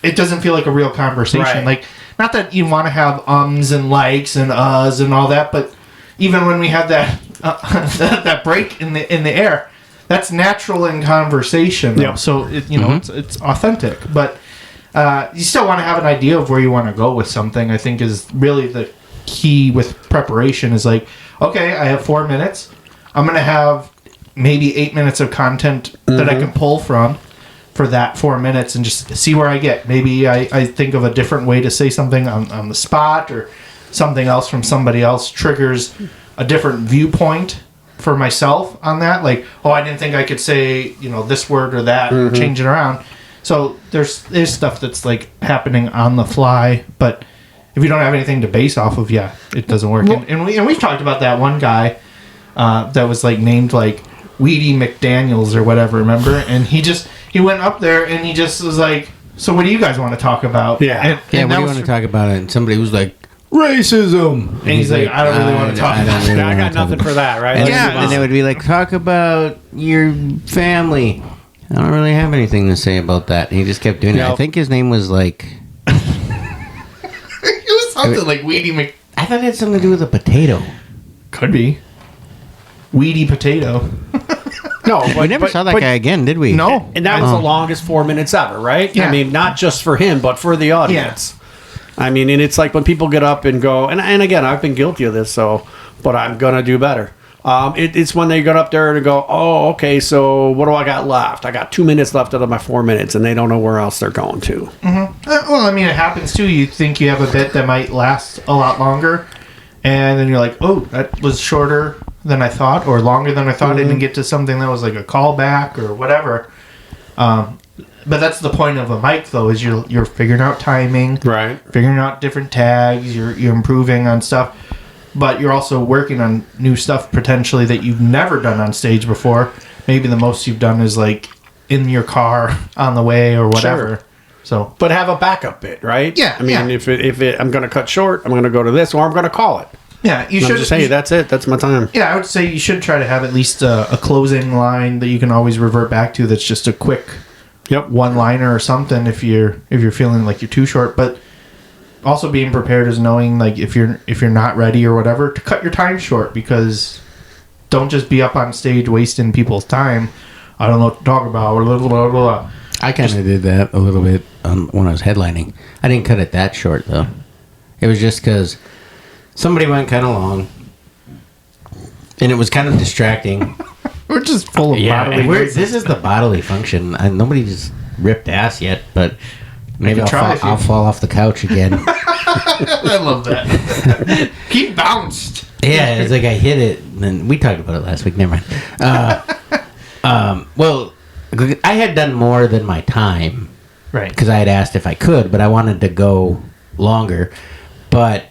it doesn't feel like a real conversation. Right. Like, not that you want to have ums and likes and uhs and all that, but even when we had that that break in the air, that's natural in conversation. Yep. So it's authentic, but you still want to have an idea of where you want to go with something. I think is really the key with preparation. Is like, okay, I have 4 minutes. I'm gonna have maybe 8 minutes of content that I can pull from for that 4 minutes and just see where I get. Maybe I think of a different way to say something on the spot, or something else from somebody else triggers a different viewpoint for myself on that. Like, oh, I didn't think I could say, this word or that, or change it around. So there's stuff that's like happening on the fly, but if you don't have anything to base off of, it doesn't work. Well, and we've talked about that one guy that was like named like Weedy McDaniels or whatever, remember? And he he went up there and he just was like, "So what do you guys want to talk about?" Yeah. and Yeah, what that do you was want to talk about? And somebody was like, racism. And he's like, "I don't really want to talk I don't about really I wanna got talk nothing about-" for that, right? And, Let's move and on. they would be like, talk about your family. I don't really have anything to say about that. And he just kept doing it. I Nope. think his name was like, It was something like Weedy Mc. I thought it had something to do with a potato. Could be Weedy Potato. No, but, We never saw that guy again, did we? No, And that was the longest 4 minutes ever, right? Yeah. I mean, not just for him, but for the audience. I mean, and it's like when people get up and go, and again, I've been guilty of this, but I'm going to do better. It's when they get up there and go, oh, okay, so what do I got left? I got 2 minutes left out of my 4 minutes, and they don't know where else they're going to. Well, I mean, it happens too. You think you have a bit that might last a lot longer, and then you're like, oh, that was shorter than I thought, or longer than I thought. I didn't get to something that was like a callback or whatever. But that's the point of a mic, though, is you're figuring out timing, Right. figuring out different tags. You're improving on stuff, but you're also working on new stuff potentially that you've never done on stage before. Maybe the most you've done is like in your car on the way or whatever. Sure. So, But have a backup bit, right? Yeah, I mean, yeah. if I'm going to cut short, I'm going to go to this, or I'm going to call it. yeah, you And I'm should just hey, that's it. That's my time. Yeah, I would say you should try to have at least a closing line that you can always revert back to. That's just a quick Yep. one-liner or something if you're feeling like you're too short. But also being prepared is knowing like if you're not ready or whatever to cut your time short, because don't just be up on stage wasting people's time. I don't know what to talk about. Blah, blah, blah, blah. I kind of did that a little bit when I was headlining. I didn't cut it that short, though. It was just because somebody went kind of long, and it was kind of distracting. We're just full of bodily and noises. this is the bodily function. Nobody just ripped ass yet, but maybe can try if you- I'll fall off the couch again. I love that. He bounced. Yeah, it's like I hit it, and then we talked about it last week. Never mind. Well, I had done more than my time Right. because I had asked if I could, but I wanted to go longer. But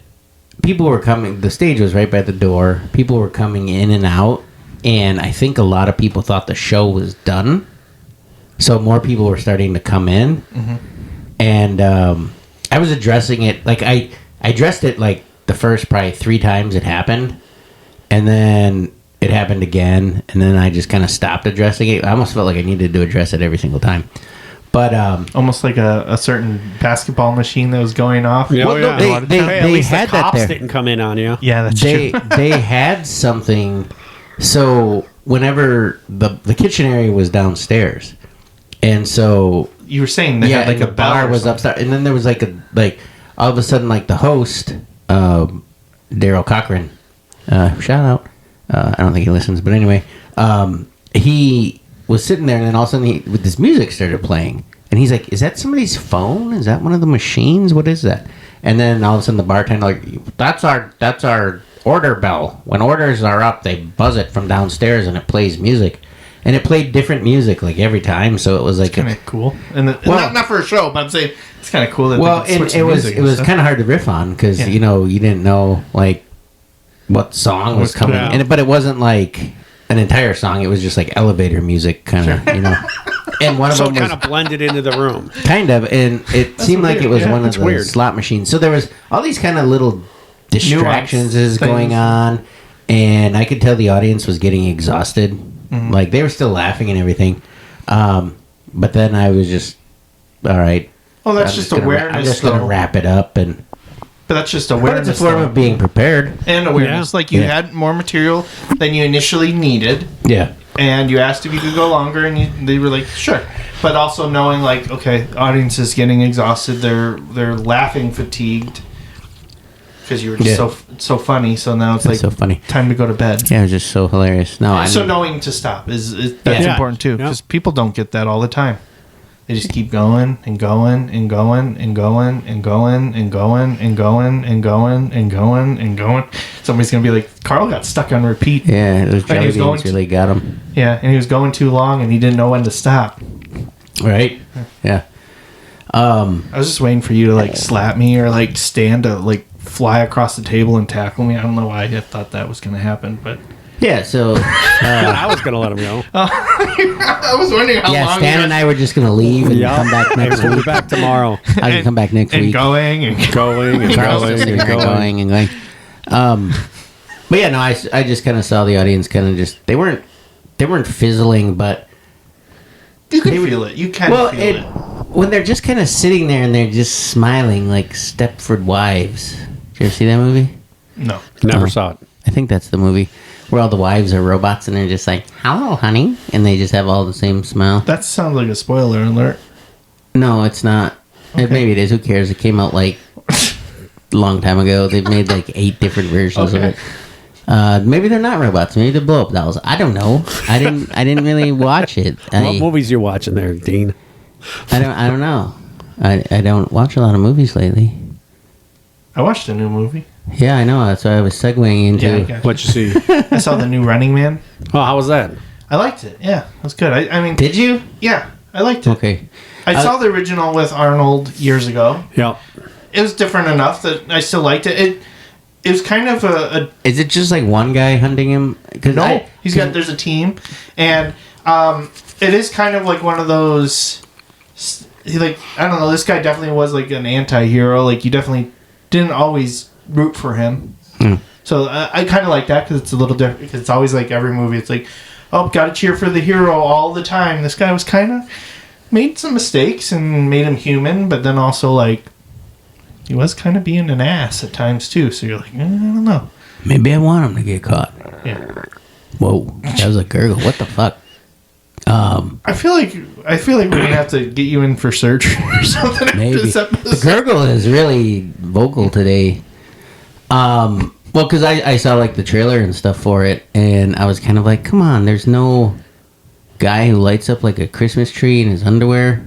people were coming. The stage was right by the door. People were coming in and out, and I think a lot of people thought the show was done. So more people were starting to come in, and I was addressing it like I addressed it like the first probably 3 times it happened, and then it happened again, and then I just kind of stopped addressing it. I almost felt like I needed to address it every single time, but Almost like a certain basketball machine that was going off. Yeah, well, no, they Hey, at least had the that cops there. didn't come in on you. Yeah, that's They true. they had something. So whenever the kitchen area was downstairs, and so You were saying they had like and a the bar bell or was something. upstairs, and then there was like all of a sudden like the host, Daryl Cochran, shout out. I don't think he listens, but anyway, he was sitting there, and then all of a sudden with this music started playing, and he's like, "Is that somebody's phone? Is that one of the machines? What is that?" And then all of a sudden the bartender like, "That's our order bell. When orders are up, they buzz it from downstairs, and it plays music." And it played different music like every time, so it was like Kind of cool, and Well- not for a show, but I'm saying it's kind of cool that well, they can and switch it the was music it was and kind of hard to riff on because Yeah. you didn't know like what song was coming, Yeah. but it wasn't like an entire song. It was just like elevator music, kind of, And one of So them it was kind of blended into the room. kind of, and it seemed like it was yeah, one of that's the weird. slot machines. So there was all these kind of little distractions Nuance going things. on, and I could tell the audience was getting exhausted. Mm-hmm. Like they were still laughing and everything, but then I was just all right. Well, that's I'm just gonna awareness. I'm just going to though. wrap it up, and But that's just but awareness. it's a form though. of being prepared. and awareness. Yeah. Like you Yeah. had more material than you initially needed, Yeah, and you asked if you could go longer, and they were like, sure. But also knowing like, okay, audience is getting exhausted. They're laughing fatigued because you were just Yeah. so funny. So now it's that's like so funny. time to go to bed. Yeah, it was just so hilarious. No, I So mean, knowing to stop is that's Yeah. important too, Yeah. because people don't get that all the time. They just keep going and going and going and going and going and going and going and going and going and going. Somebody's gonna be like, Carl got stuck on repeat. yeah, those And he was jelly going beans to- really got him. Yeah, and he was going too long and he didn't know when to stop. Right? Yeah. I was just waiting for you to like slap me or like stand to like fly across the table and tackle me. I don't know why I thought that was gonna happen, but Yeah, so I was gonna let him go. I was wondering how long. Stan and I were just gonna leave and come back next We'll be week. back tomorrow. I can come back next and week. going and Going and Carl's going just sitting and there going. going and going. But yeah, no, I just kind of saw the audience kind of just they weren't fizzling, but you can feel it. You can feel it. When they're just kind of sitting there and they're just smiling like Stepford Wives. Did you ever see that movie? No. Never saw it. I think that's the movie where all the wives are robots and they're just like, "Hello, honey," and they just have all the same smile. That sounds like a spoiler alert. No, it's not. Okay. Maybe it is. Who cares? It came out like a long time ago. They've made like 8 different versions of it. Maybe they're not robots. Maybe they're blow up dolls. I don't know. I didn't really watch it. What movies you watching there, Dean? I don't know. I don't watch a lot of movies lately. I watched a new movie. Yeah, I know. That's what I was segueing into. Yeah, I gotcha. What you see? I saw the new Running Man. Oh, how was that? I liked it. Yeah, it was good. I mean, Did you? yeah, I liked it. Okay. I saw the original with Arnold years ago. Yeah. It was different enough that I still liked it. It was kind of a Is it just like one guy hunting him? Cause there's a team, and it is kind of like one of those. I don't know. This guy definitely was like an anti-hero. Like you definitely didn't always root for him. So I kind of like that because it's a little different. Because it's always like every movie. It's like, oh, gotta cheer for the hero all the time. This guy was kind of made some mistakes and made him human, but then also like he was kind of being an ass at times too. So you're like, I don't know. Maybe I want him to get caught. Yeah. Whoa, that was a gurgle. What the fuck? I feel like we're gonna have to get you in for surgery or something. Maybe After this episode. the gurgle is really vocal today. Well, because I saw like the trailer and stuff for it, and I was kind of like, come on, there's no guy who lights up like a Christmas tree in his underwear,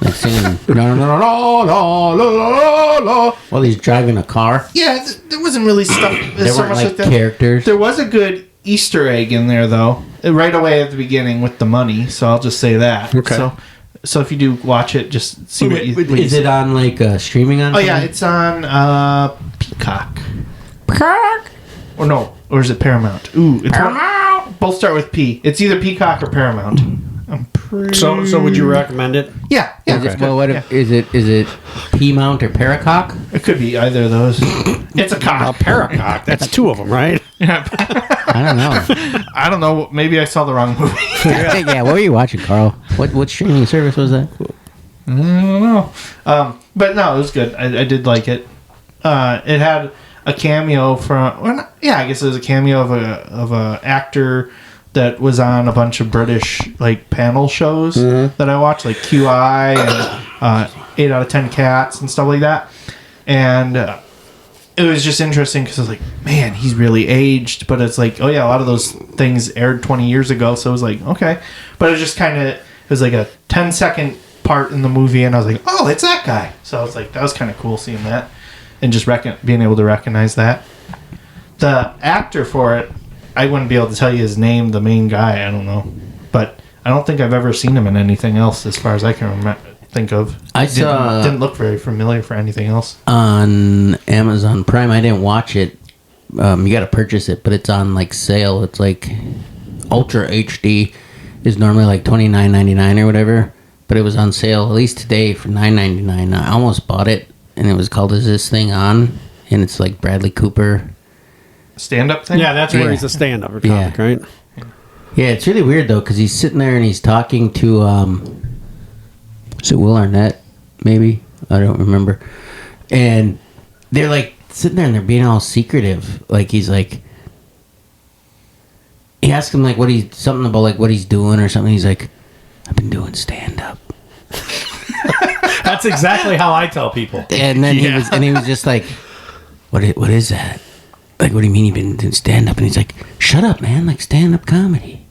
like singing no no no no no no no while he's driving a car. Yeah, there wasn't really stuff. There so weren't much like like that. characters. There was a good Easter egg in there though, right away at the beginning with the money. So I'll just say that. Okay. So if you do watch it, just see what you. Is it on like streaming on? Oh yeah, it's on Peacock. Or no, or is it Paramount? Ooh, it's Paramount. Both start with P. It's either Peacock or Paramount. I'm pretty. So would you recommend it? Yeah. Is it, well, what yeah. is it P-mount or Paracock? It could be either of those. It's a cock. Paracock. That's 2 of them, right? Yeah. I don't know. I don't know. Maybe I saw the wrong movie. Yeah, what were you watching, Carl? What streaming service was that? I don't know. But no, it was good. I did like it. It had a cameo from. Well, I guess it was a cameo of a actor that was on a bunch of British like panel shows that I watched, like QI and 8 out of 10 Cats and stuff like that. And it was just interesting because I was like, man, he's really aged. But it's like, oh yeah, a lot of those things aired 20 years ago. So it was like, okay. But it was just kind of, it was like a 10-second part in the movie. And I was like, oh, it's that guy. So I was like, that was kind of cool seeing that. And just being able to recognize that. The actor for it, I wouldn't be able to tell you his name, the main guy. I don't know. But I don't think I've ever seen him in anything else as far as I can think of. I saw... Didn't look very familiar for anything else. On Amazon Prime, I didn't watch it. You got to purchase it, but it's on like sale. It's like Ultra HD is normally like $29.99 or whatever, but it was on sale at least today for $9.99. I almost bought it, and it was called "Is This Thing On?" and it's like Bradley Cooper. Stand-up thing? Yeah, that's where Yeah. he's a stand-up or comic, right? Yeah, it's really weird though because he's sitting there and he's talking to is it Will Arnett? Maybe I don't remember. And they're like sitting there and they're being all secretive. Like he's like, he asks him like something about like what he's doing or something. He's like, I've been doing stand-up. That's exactly how I tell people. And then he was just like, what is that? Like, what do you mean you've been doing stand-up? And he's like, shut up, man, like stand-up comedy.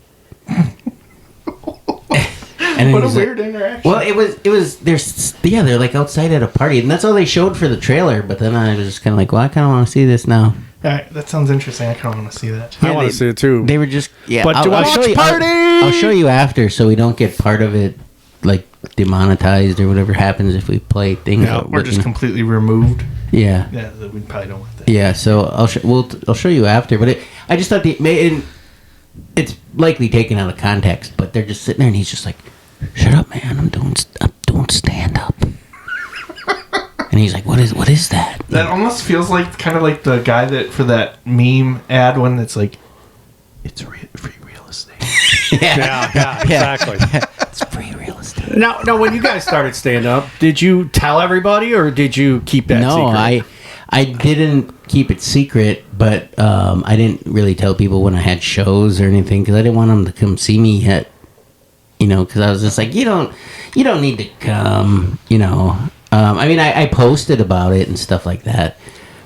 And What a weird interaction. Well, it was they're like outside at a party, and that's all they showed for the trailer. But then I was just kind of like, well, I kind of want to see this now. All right, that sounds interesting. I kind of want to see that. I want to see it too. They were just But to watch show you, party! I'll show you after, so we don't get part of it like demonetized or whatever happens if we play things. Yeah, We're just completely removed. Yeah. Yeah, we probably don't want that. Yeah, so I'll show you after. But I just thought it's likely taken out of context, but they're just sitting there and he's just like, "Shut up, man! I'm doing stand up." And he's like, "What is that?" That almost feels like kind of like the guy that for that meme ad when it's like, it's free real estate. Yeah, exactly. It's free real estate. Now, when you guys started stand up, did you tell everybody or did you keep that No, secret? I didn't keep it secret, but I didn't really tell people when I had shows or anything because I didn't want them to come see me yet. You know, because I was just like, you don't need to come. You know, I mean, I posted about it and stuff like that,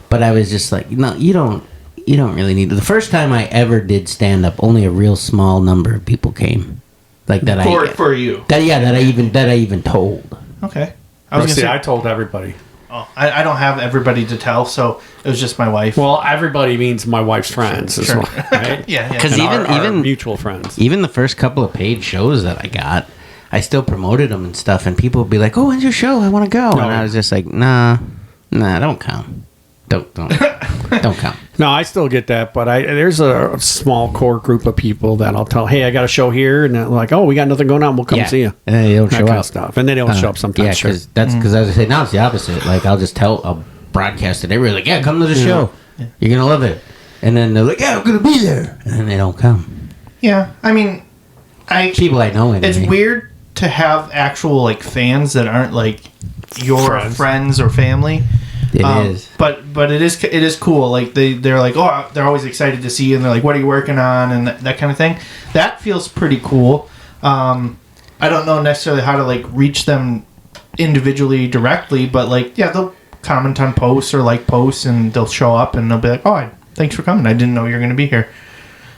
but I was just like, no, you don't really need to. The first time I ever did stand up, only a real small number of people came, like that. For you. That I even told. Okay. I was gonna say I told everybody. Oh, I don't have everybody to tell, so it was just my wife. Well, everybody means my wife's friends, Sure. right? Yeah. Because And our even mutual friends. even the first couple of paid shows that I got, I still promoted them and stuff, and people would be like, "Oh, when's your show? I want to go." And I was just like, "Nah, don't come, don't come." No, I still get that, but there's a small core group of people that I'll tell, "Hey, I got a show here," and they're like, "Oh, we got nothing going on. We'll come see you." And they don't That show kind of up. stuff, and then they'll show up sometimes. Yeah, Sure. because as I say, now it's the opposite. Like I'll broadcast it. Everybody's like, "Yeah, come to the show. You're gonna love it." And then they're like, "Yeah, I'm gonna be there," and then they don't come. Yeah. I mean, People I know. Anyway. it's weird to have actual like fans that aren't like your friends or family. It is. But it is cool. Like they're like, oh, they're always excited to see you, and they're like, what are you working on, and that kind of thing. That feels pretty cool. I don't know necessarily how to like reach them individually directly, but like they'll comment on posts or like posts, and they'll show up and they'll be like, oh, thanks for coming. I didn't know you were going to be here.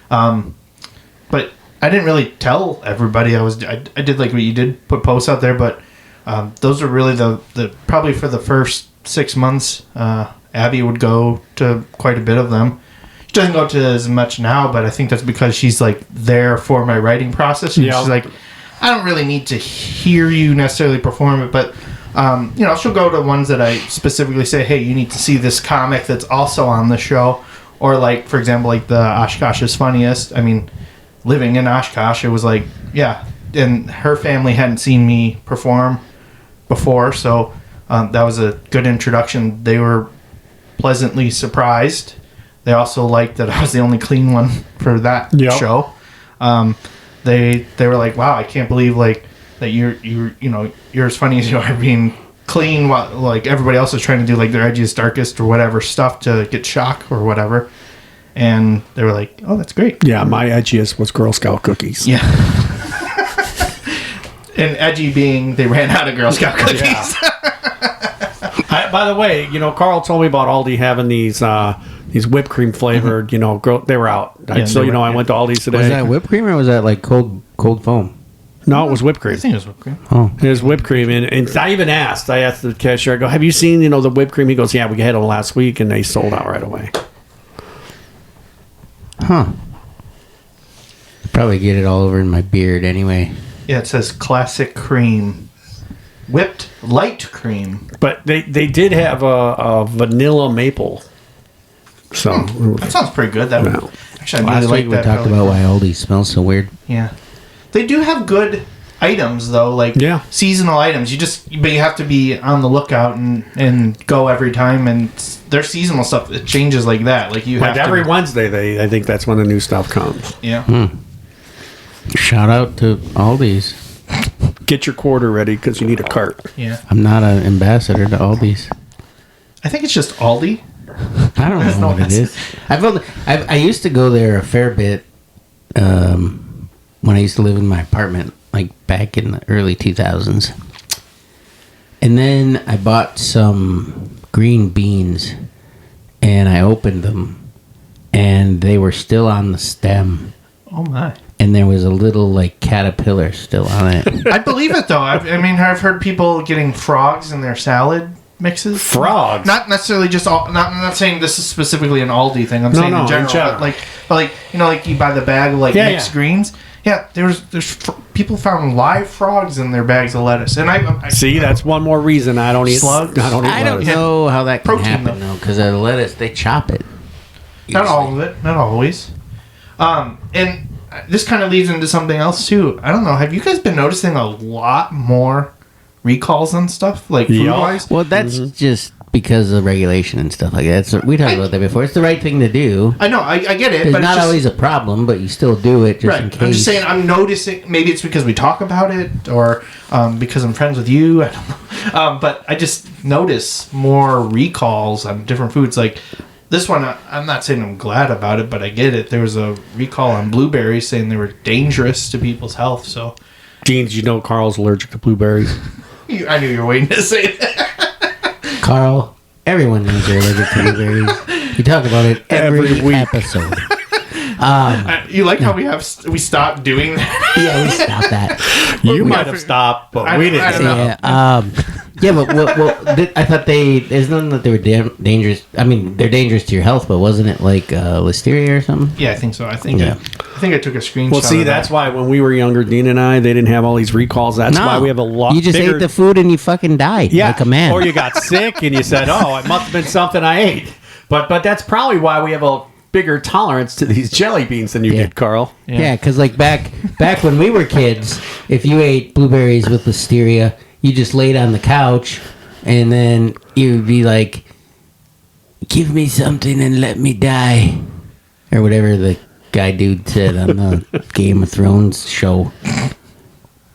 But I didn't really tell everybody. I did like what you did, put posts out there, but those are really the probably for the first 6 months. Abby would go to quite a bit of them. She doesn't go to as much now, but I think that's because she's like there for my writing process. And she's like, I don't really need to hear you necessarily perform it, but she'll go to ones that I specifically say, hey, you need to see this comic that's also on the show. Or like, for example, like the Oshkosh is Funniest. I mean, living in Oshkosh, it was like, and her family hadn't seen me perform before, so that was a good introduction. They were pleasantly surprised. They also liked that I was the only clean one for that show. They were like, wow, I can't believe like that you're as funny as you are being clean while like everybody else is trying to do like their edgiest, darkest or whatever stuff to get shock or whatever. And they were like, oh, that's great. Yeah, my edgiest was Girl Scout cookies. Yeah. And edgy being they ran out of Girl Scout cookies. Yeah. By the way, Carl told me about Aldi having these whipped cream flavored, they were out. I went to Aldi's today. Was that whipped cream or was that like cold foam? No, it was whipped cream. I think it was whipped cream. Oh, it was whipped cream, and I even asked. I asked the cashier. I go, "Have you seen the whipped cream?" He goes, "Yeah, we had them last week, and they sold out right away." Huh. Probably get it all over in my beard anyway. Yeah, it says classic cream, whipped light cream. But they did have a vanilla maple. So that sounds pretty good. That would, actually, I really last like week we that. talked about why Aldi smells so weird. Yeah, they do have good items though, like seasonal items. But you have to be on the lookout and go every time. And their seasonal stuff, it changes like that. Like you have every Wednesday. I think that's when the new stuff comes. Yeah. Shout out to Aldi's. Get your quarter ready because you need a cart. Yeah. I'm not an ambassador to Aldi's. I think it's just Aldi. I don't know what it is. I used to go there a fair bit when I used to live in my apartment, like back in the early 2000s. And then I bought some green beans, and I opened them, and they were still on the stem. Oh my! And there was a little like caterpillar still on it. I believe it though. I've heard people getting frogs in their salad mixes. Frogs, not necessarily just all. I'm not saying this is specifically an Aldi thing. I'm saying in general. But like you buy the bag of mixed greens. Yeah, there's people found live frogs in their bags of lettuce, and I see that's one more reason I don't eat slugs. I don't know how that can happen though, because the lettuce they chop it. Not all of it, not always. And this kind of leads into something else too. I don't know. Have you guys been noticing a lot more recalls and stuff like food wise? Well, that's just because of regulation and stuff like that. So we talked about that before. It's the right thing to do. I know. I get it. It's but not it's just, always a problem, but you still do it just in case. I'm just saying. I'm noticing. Maybe it's because we talk about it, or because I'm friends with you. I don't know. But I just notice more recalls on different foods. Like this one, I'm not saying I'm glad about it, but I get it. There was a recall on blueberries saying they were dangerous to people's health. So, Gene, did you know Carl's allergic to blueberries? I knew you were waiting to say that. Carl, everyone knows you're allergic to blueberries. You talk about it every week. Episode. You like how we stopped doing that? Yeah, we stopped that. You might have stopped, but we didn't. I don't know. Yeah, but I thought there's nothing that they were dangerous. I mean, they're dangerous to your health, but wasn't it like listeria or something? Yeah, I think so. I think I took a screenshot. Well, see, of that's that. why when we were younger, Dean and I, they didn't have all these recalls. That's why we have a lot. You just bigger... ate the food and you fucking died like a man. Or you got sick and you said, "Oh, it must have been something I ate." But that's probably why we have a bigger tolerance to these jelly beans than you did, Carl. Yeah, because like back when we were kids, if you ate blueberries with listeria, you just laid on the couch and then you'd be like, "Give me something and let me die," or whatever the guy dude said on the Game of Thrones show.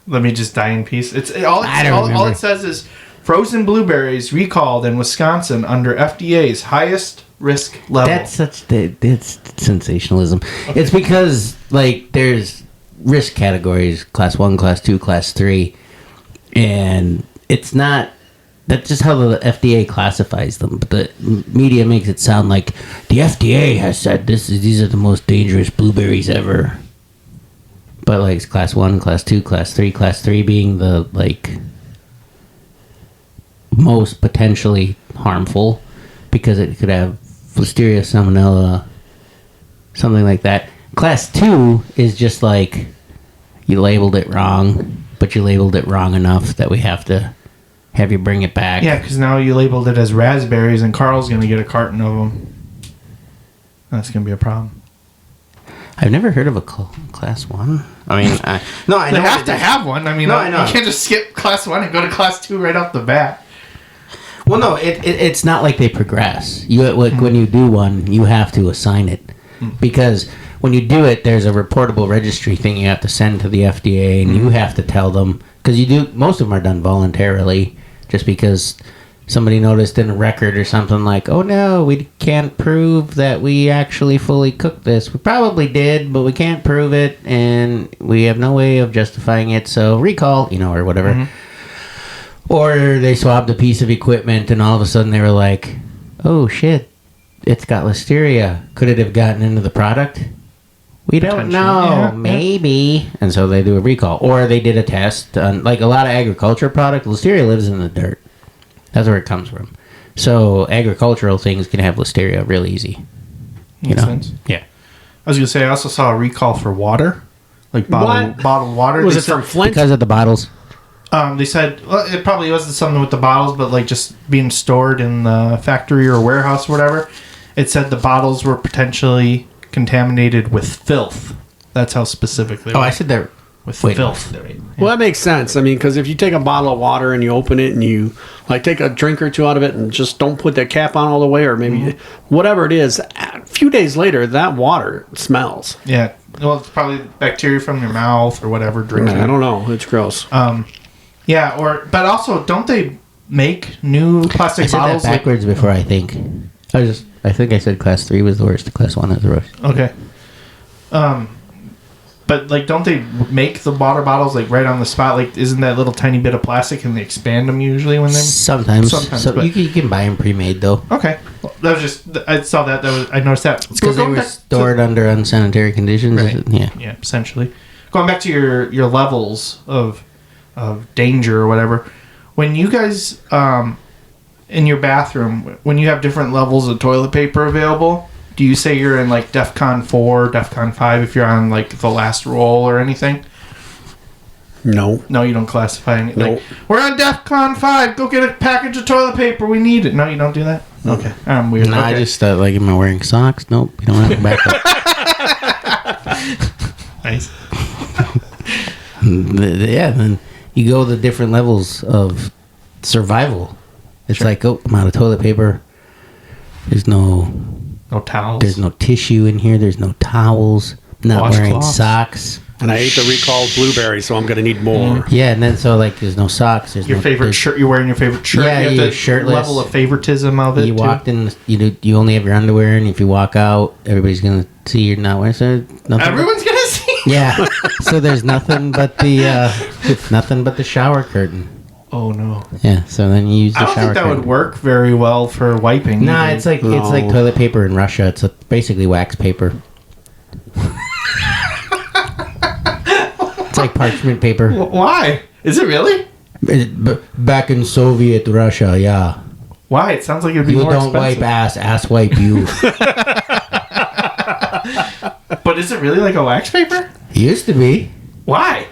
Let me just die in peace. All remember. it says is frozen blueberries recalled in Wisconsin under FDA's highest risk level. That's sensationalism. Okay. It's because like there's risk categories: class 1, class 2, class 3, and it's not. That's just how the FDA classifies them. But the media makes it sound like the FDA has said these are the most dangerous blueberries ever. But like it's class 1, class 2, class 3 being the like most potentially harmful because it could have Listeria, Salmonella, something like that. Class 2 is just like you labeled it wrong, but you labeled it wrong enough that we have to have you bring it back. Yeah, because now you labeled it as raspberries, and Carl's going to get a carton of them. That's going to be a problem. I've never heard of a class 1. I mean, I know they have to have one. I mean, I know. You can't just skip class 1 and go to class 2 right off the bat. Well, no, it's not like they progress. When you do one, you have to assign it. Because when you do it, there's a reportable registry thing you have to send to the FDA, and you have to tell them. Because most of them are done voluntarily, just because somebody noticed in a record or something like, oh no, we can't prove that we actually fully cooked this. We probably did, but we can't prove it, and we have no way of justifying it, so recall, or whatever. Mm-hmm. Or they swabbed a piece of equipment, and all of a sudden they were like, oh shit, it's got listeria. Could it have gotten into the product? We don't know. Maybe. And so they do a recall. Or they did a test on, like a lot of agriculture product, listeria lives in the dirt. That's where it comes from. So agricultural things can have listeria real easy. Makes sense. Yeah. I was going to say, I also saw a recall for water. Like bottled water. Was it from Flint? Because of the bottles. They said, well, it probably wasn't something with the bottles, but like just being stored in the factory or warehouse or whatever. It said the bottles were potentially contaminated with filth. That's how specific they were. Oh, I said that with filth. Well, that makes sense. I mean, because if you take a bottle of water and you open it and you like take a drink or two out of it and just don't put the cap on all the way, or maybe whatever it is, a few days later that water smells. Yeah. Well, it's probably bacteria from your mouth or whatever. Drinking. I don't know. It's gross. Yeah. But also, don't they make new plastic bottles? I said that backwards before. I think. I think I said class 3 was the worst. Class 1 is the worst. Okay. But like, don't they make the water bottles like right on the spot? Like, isn't that little tiny bit of plastic, and they expand them usually when they're sometimes. So you can buy them pre-made though. Okay, well, that was just I saw that. I noticed that it's because they were stored under unsanitary conditions. Right. Yeah, essentially. Going back to your levels of danger or whatever, when you guys in your bathroom, when you have different levels of toilet paper available, do you say you're in like DEFCON 4, DEFCON 5 if you're on like the last roll or anything? No, you don't classify anything. Nope. Like, we're on DEFCON 5. Go get a package of toilet paper. We need it. No, you don't do that. Okay, I'm weird. No, okay. I just like, am I wearing socks? Nope. You don't have to back up. I Nice. Yeah, then you go the different levels of survival. It's like, oh, I'm out of toilet paper. There's no towels. There's no tissue in here. There's no towels. Not wearing socks. And I ate the recalled blueberry, so I'm going to need more. Yeah, and then so like there's no socks. There's Your favorite shirt. You're wearing your favorite shirt. Yeah, you have you're the shirtless. level of favoritism of it. You walked in. You only have your underwear, and if you walk out, everybody's gonna see you're not wearing. So nothing. Everyone's gonna see. Yeah. So there's nothing but the shower curtain. Oh no. Yeah. So then you use the I don't shower think that curtain. would work very well for wiping. Nah, it's like toilet paper in Russia. It's basically wax paper. It's like parchment paper. Why? Is it really? Back in Soviet Russia, yeah. Why? It sounds like it'd be You more don't expensive. wipe ass wipe you. But is it really like a wax paper? Used to be. Why?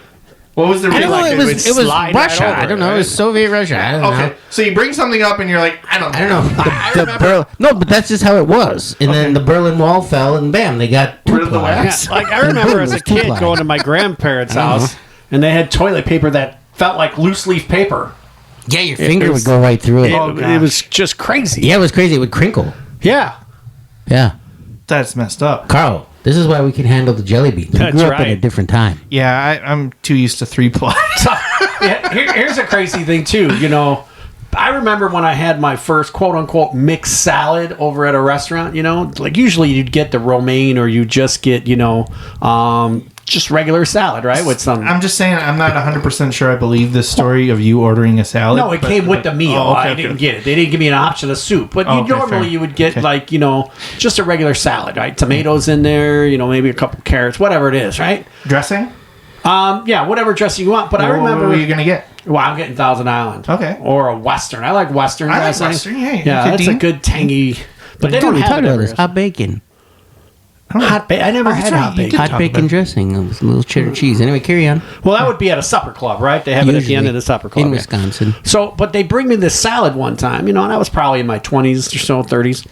What was the I reason? don't know. like It it was would slide right Russia. over I don't it, know. It was right? Soviet Russia. I don't know. Okay, so you bring something up and you're like, I don't I don't know. No, but that's just how it was. And then the Berlin Wall fell, and bam, they got Rid of the two-ply. wax? Yeah, like I remember as a kid going to my grandparents' house, and they had toilet paper that felt like loose leaf paper. Yeah, your finger was- would go right through it. It was just crazy. Yeah, it was crazy. It would crinkle. Yeah. Yeah. That's messed up. Carl, this is why we can handle the jelly beans. We That's grew up in a right. different time. Yeah, I'm too used to 3-ply. Yeah, here's a crazy thing too. You know, I remember when I had my first quote unquote mixed salad over at a restaurant. You know, like usually you'd get the romaine or you just get just regular salad, right? With some. I'm just saying, I'm not 100% sure I believe this story of you ordering a salad. No, it came with the meal. Oh, okay, I didn't get it. They didn't give me an option of soup. But Okay, normally fair. you would get Okay. just a regular salad, right? Tomatoes in there, maybe a couple carrots, whatever it is, right? Dressing? Yeah, whatever dressing you want. But I remember. What are you going to get? Well, I'm getting Thousand Island. Okay. Or a Western. I like Western. I like dressing. Western, yeah. Yeah, that's a Dean. good tangy. But they Dude, don't we have talked it about everywhere. this. Hot bacon. Hot bacon. I never Oh, had that's right, hot you bacon. did. Hot talk bacon about it. dressing with a little cheddar cheese. Anyway, carry on. Well, that would be at a supper club, right? They have it at the end of the supper club. In yeah. Wisconsin. So, but they bring me this salad one time, and I was probably in my 20s or so, 30s.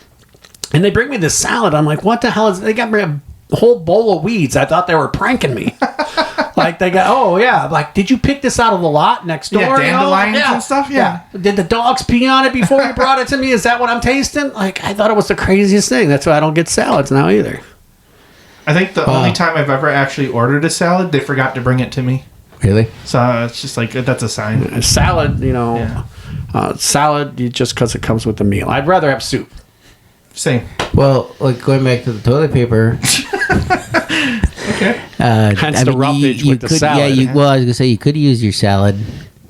And they bring me this salad. I'm like, what the hell is... They got me a whole bowl of weeds. I thought they were pranking me. Like, they got... Oh, yeah. Like, did you pick this out of the lot next door? Yeah, dandelions and stuff? Yeah. Did the dogs pee on it before you brought it to me? Is that what I'm tasting? Like, I thought it was the craziest thing. That's why I don't get salads now either. I think the only time I've ever actually ordered a salad, they forgot to bring it to me. Really? So it's just like, that's a sign. A salad, Yeah. salad, just because it comes with the meal. I'd rather have soup. Same. Well, like going back to the toilet paper. Okay. Hence the roughage with the salad. Yeah, well, I was gonna say you could use your salad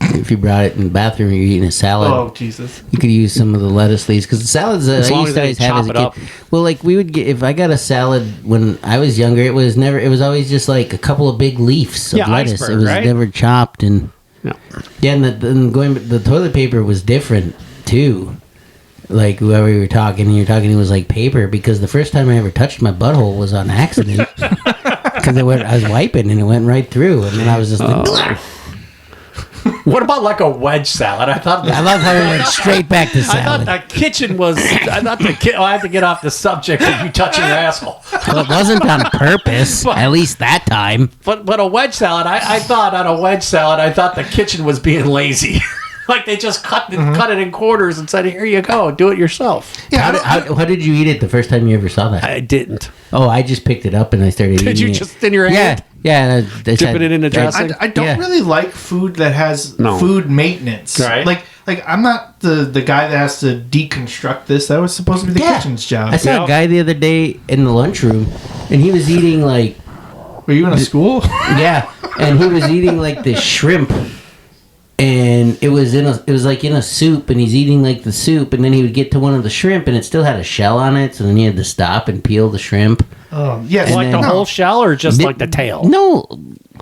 if you brought it in the bathroom. You're eating a salad. Oh, Jesus. You could use some of the lettuce leaves because the salads that As I long used to as they always have as a chop kid. it up. Well, like we would get if I got a salad when I was younger, it was always just like a couple of big leaves of Yeah, lettuce. iceberg, It was right? never chopped and No. yeah, and the toilet paper was different too. Like whoever you were talking, it was like paper because the first time I ever touched my butthole was on accident because I was wiping and it went right through, and then I was just like, "Ugh." What about like a wedge salad? I thought I love how it went straight back to I thought salad. the kitchen was. I thought I had to get off the subject of you touching your asshole. Well, it wasn't on purpose, at least that time. But a wedge salad, I thought on a wedge salad, I thought the kitchen was being lazy. Like they just cut it in quarters and said, "Here you go, do it yourself." Yeah, How did you eat it the first time you ever saw that? I didn't. Oh, I just picked it up and I started eating it. Did you just in your hand? Yeah. and I Dipping it in the dressing? I don't Yeah. really like food that has No. food maintenance. Right. Like I'm not the guy that has to deconstruct this. That was supposed to be the kitchen's job. I saw Yeah. a guy the other day in the lunchroom and he was eating like, Were you in a school? yeah, and he was eating like this shrimp. And it was like in a soup, and he's eating like the soup, and then he would get to one of the shrimp, and it still had a shell on it, so then he had to stop and peel the shrimp. Yes. And Like then- the whole shell or just like the tail? No,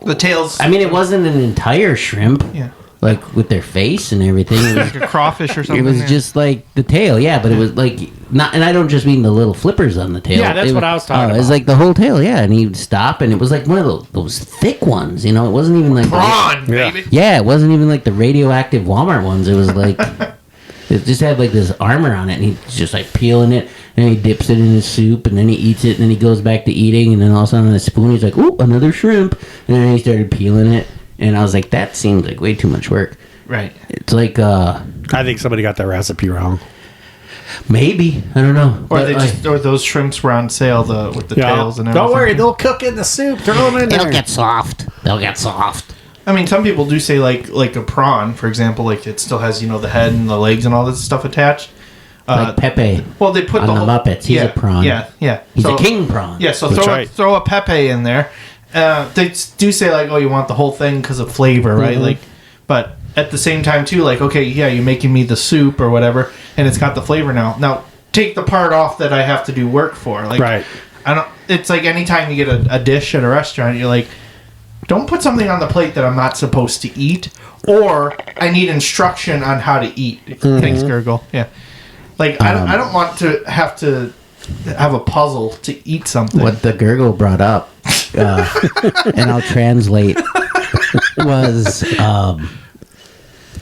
the tails. I mean it wasn't an entire shrimp, Yeah. like with their face and everything. It was, Like a crawfish or something. it was yeah. just like the tail, yeah, but it was like not, and I don't just mean the little flippers on the tail. Yeah, that's It what I was talking It was about. like the whole tail, yeah, and he'd stop, and it was like one of those thick ones, It wasn't even like prawn, baby. Yeah, it wasn't even like the radioactive Walmart ones. It was like It just had like this armor on it, and he's just like peeling it, and he dips it in his soup, and then he eats it, and then he goes back to eating, and then all of a sudden on a spoon he's like, "Ooh, another shrimp," and then he started peeling it, and I was like, that seems like way too much work. Right. It's like I think somebody got that recipe wrong. maybe, I don't know, Or but, they like, just, or those shrimps were on sale with the tails and everything. Don't worry, they'll cook in the soup. Throw them in there. they'll get soft. I mean, some people do say like a prawn, for example, like it still has the head and the legs and all this stuff attached. Like Pepe. Well, they put on the the whole, Muppets. He's a prawn. Yeah. He's So- a king prawn. Yeah, so That's right. throw a Pepe in there. They do say like, oh, you want the whole thing because of flavor, right? Mm-hmm. Like, but at the same time too, like, okay, yeah, you're making me the soup or whatever, and it's got the flavor now. Now take the part off that I have to do work for. Like, Right. I don't. It's like anytime you get a dish at a restaurant, you're like, don't put something on the plate that I'm not supposed to eat, or I need instruction on how to eat. Thanks, Gurgle. Yeah. Like, I don't want to have a puzzle to eat something. What the gurgle brought up, and I'll translate, was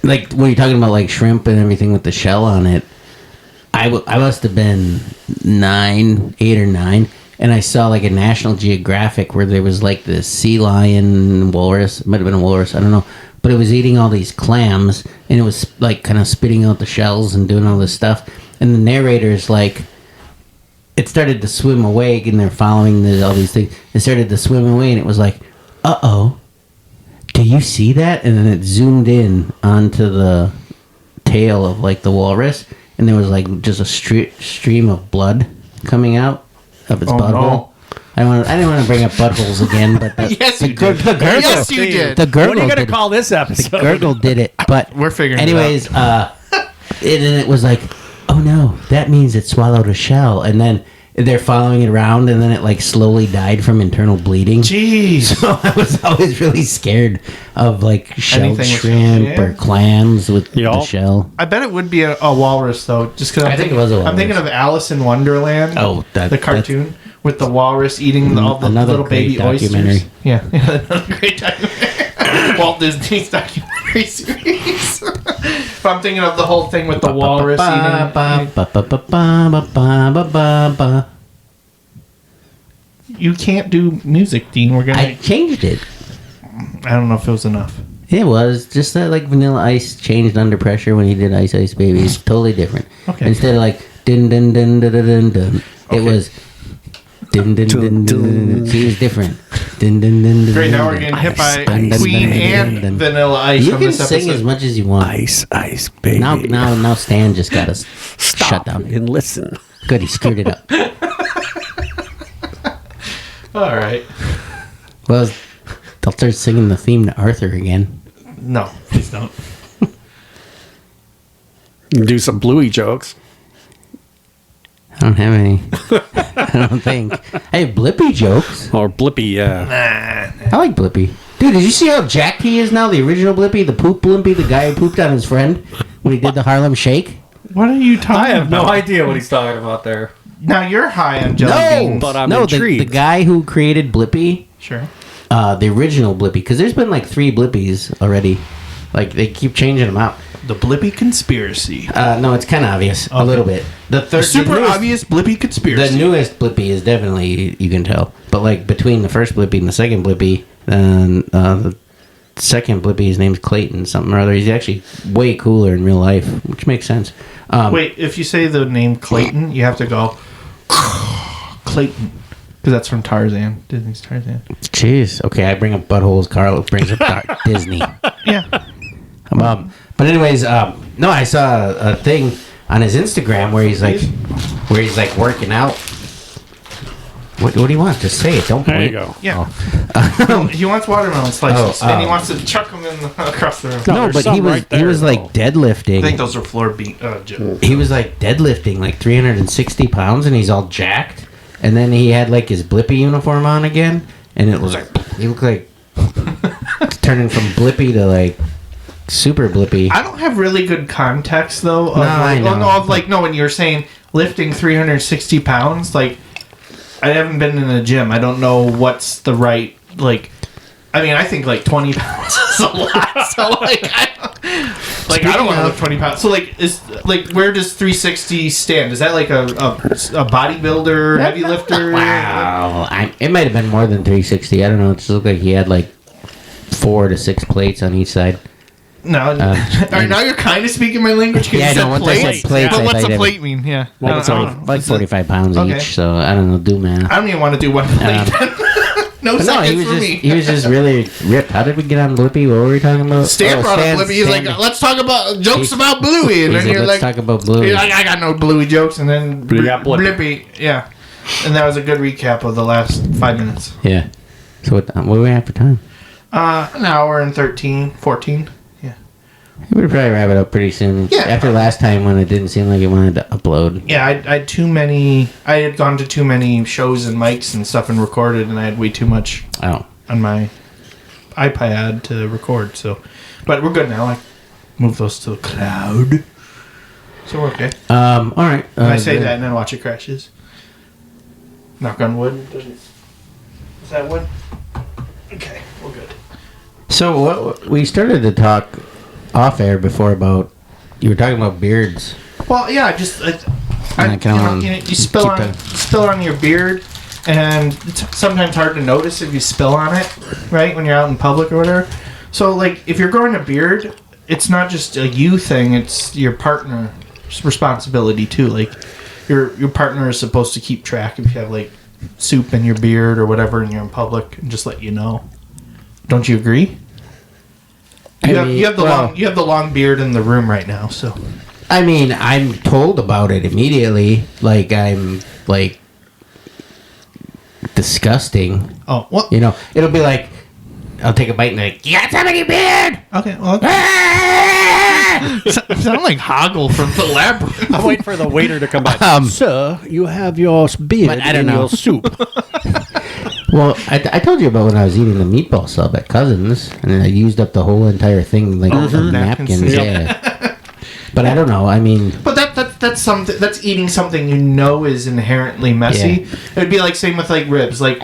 like when you're talking about like shrimp and everything with the shell on it. I must have been 8 or 9, and I saw like a National Geographic where there was like this sea lion, walrus, it might have been a walrus, I don't know, but it was eating all these clams, and it was like kind of spitting out the shells and doing all this stuff, and the narrator's like, it started to swim away, and they're following all these things, it started to swim away, and it was like, uh-oh, do you see that? And then it zoomed in onto the tail of like the walrus, and there was like just a stream of blood coming out of its butthole. no. I didn't want to bring up buttholes again, but Yes, you the did. gurgle, Yes, you did. the gurgle What are you going did to call this episode? the gurgle did it. But We're figuring it anyways, it was like, oh no, that means it swallowed a shell, and then they're following it around, and then it like slowly died from internal bleeding. Jeez. So I was always really scared of like shelled Anything with shrimp shell, yeah. or clams with the Yup. shell. I bet it would be a walrus though, just because I think it was a I'm thinking walrus. of Alice in Wonderland. Oh, the cartoon with the walrus eating all the Another little baby great documentary. oysters. Yeah, another great documentary. Walt Disney's documentary series. But I'm thinking of the whole thing with the walrus eating. You can't do music, Dean. We're gonna. I changed it. I don't know if it was enough. It was just that like Vanilla Ice changed under pressure when he did Ice Ice Baby. It's totally different. Okay. Instead of like dun dun dun dun dun dun, dun it was dun dun dun dun. Dun. See, it's different. Dun dun dun dun. Great, now dun, we're getting dun. hit by Dun, dun, Queen dun, dun, and dun, dun. Vanilla Ice You from can this sing episode. as much as you want. Ice, baby. Now Stan just got us Stop shut down. and listen. Good, he screwed it up. All right. Well, they'll start singing the theme to Arthur again. No, please don't. Do some Bluey jokes. I don't have any. I don't think. I have Blippy jokes. Or Blippy, yeah. I like Blippy. Dude, did you see how jacked he is now? The original Blippy, the poop Blimpy, the guy who pooped on his friend when he did the Harlem Shake? What are you talking I have about? no idea what he's talking about there. Now you're high on jelly beans. but I'm the intrigued. guy who created Blippy, Sure. the original Blippy, because there's been like 3 Blippys already. Like, they keep changing them out. The Blippy conspiracy. No, it's kind of obvious. A little bit. The third, Super the newest, obvious Blippy conspiracy. The newest Blippy is definitely, you can tell. But like, between the first Blippy and the second Blippy, the second Blippy, his name's Clayton something or other. He's actually way cooler in real life, which makes sense. Wait, if you say the name Clayton, you have to go Clayton. Because that's from Tarzan. Disney's Tarzan. Jeez. Okay, I bring up buttholes. Carl brings up Disney. Yeah. But anyways, no, I saw a thing on his Instagram where he's like working out. What do you want? Just say it. Don't point. There you go. Yeah. He wants watermelon slices. Oh, and he wants to chuck them across the room. No, No, there's but some he was right there, he was like though. deadlifting. I think those are floor beat. Jim. He was like deadlifting like 360 pounds, and he's all jacked. And then he had like his Blippy uniform on again, and it was like he looked like turning from Blippy to like super Blippy. I don't have really good context though. Of, No, I know. when you're saying lifting 360 pounds, like I haven't been in a gym. I don't know what's the right like. I mean, I think like 20 pounds is a lot. So like, Like, I don't want to lift 20 pounds. So, like, where does 360 stand? Is that like a bodybuilder, heavy lifter? Wow. It might have been more than 360. I don't know. It just looked like he had like 4 to 6 plates on each side. No. All right, now you're kind of speaking my language. Yeah, I know. Once I said plates, But I what's thought a it plate mean? Yeah. Like, like 45 pounds Okay. each. So I don't know. Do math. I don't even want to do one plate. No But seconds he for was me. he was just really ripped. How did we get on Blippi? What were we talking about? Stan brought up Bluey. He's like, let's talk about jokes about Bluey. And He then said, you're let's like, talk about Bluey. you're like, I got no Bluey jokes. And then But you got Blippi. Blippi. Yeah. And that was a good recap of the last 5 minutes. Yeah. So what do we have for time? An hour and 14. Yeah. We would probably wrap it up pretty soon. Yeah. After last time when it didn't seem like it wanted to upload. Yeah, I had too many. I had gone to too many shows and mics and stuff and recorded, and I had way too much Oh. on my iPad to record. So, but we're good now. I moved those to the cloud, so we're okay. All right. And I say that and then watch it crashes. Knock on wood. Is that wood? Okay, we're good. So what we started to talk off air before about you were talking about beards. Well, yeah, just you spill on your beard, and it's sometimes hard to notice if you spill on it, right, when you're out in public or whatever. So, like, if you're growing a beard, it's not just a you thing; it's your partner's responsibility too. Like, your partner is supposed to keep track if you have like soup in your beard or whatever, and you're in public, and just let you know. Don't you agree? You have the long beard in the room right now, so. I mean, I'm told about it immediately. Like I'm like disgusting. Oh, well. You know, it'll be like I'll take a bite and like, you got some in your beard. Okay, well. Sound like Hoggle from the Labyrinth. I'm waiting for the waiter to come back. Sir, you have your beard But I don't in know. your soup. Well, I told you about when I was eating the meatball sub at Cousins, and then I used up the whole entire thing, like of napkins. Napkins, Yeah. But I don't know. I mean, But that's something. That's eating something you know is inherently messy. Yeah. It'd be like same with like ribs. Like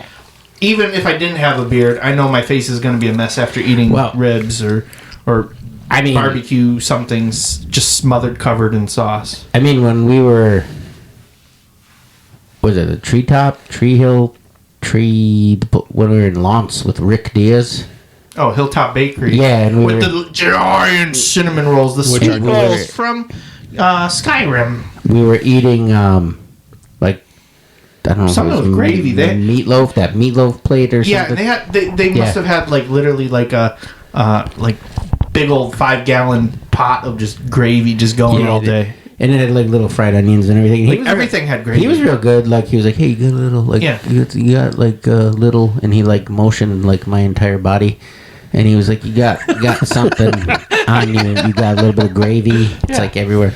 even if I didn't have a beard, I know my face is going to be a mess after eating ribs or I mean, barbecue something's just smothered covered in sauce. I mean, when we were, was it a Tree Hill, when we were in Lance with Rick Diaz? Oh, Hilltop Bakery. Yeah, and with the giant cinnamon rolls, the sweet rolls from Skyrim. We were eating like I don't know, Something if it with was gravy. That meatloaf plate or something. Yeah, they must have had like literally like a like big old 5-gallon pot of just gravy just going all day. And it had like little fried onions and everything. Like everything had gravy. He was real good. Like he was like, "Hey, you got a little like you got like a little," and he like motioned like my entire body, and he was like, "You got something on you. You got a little bit of gravy. It's like everywhere."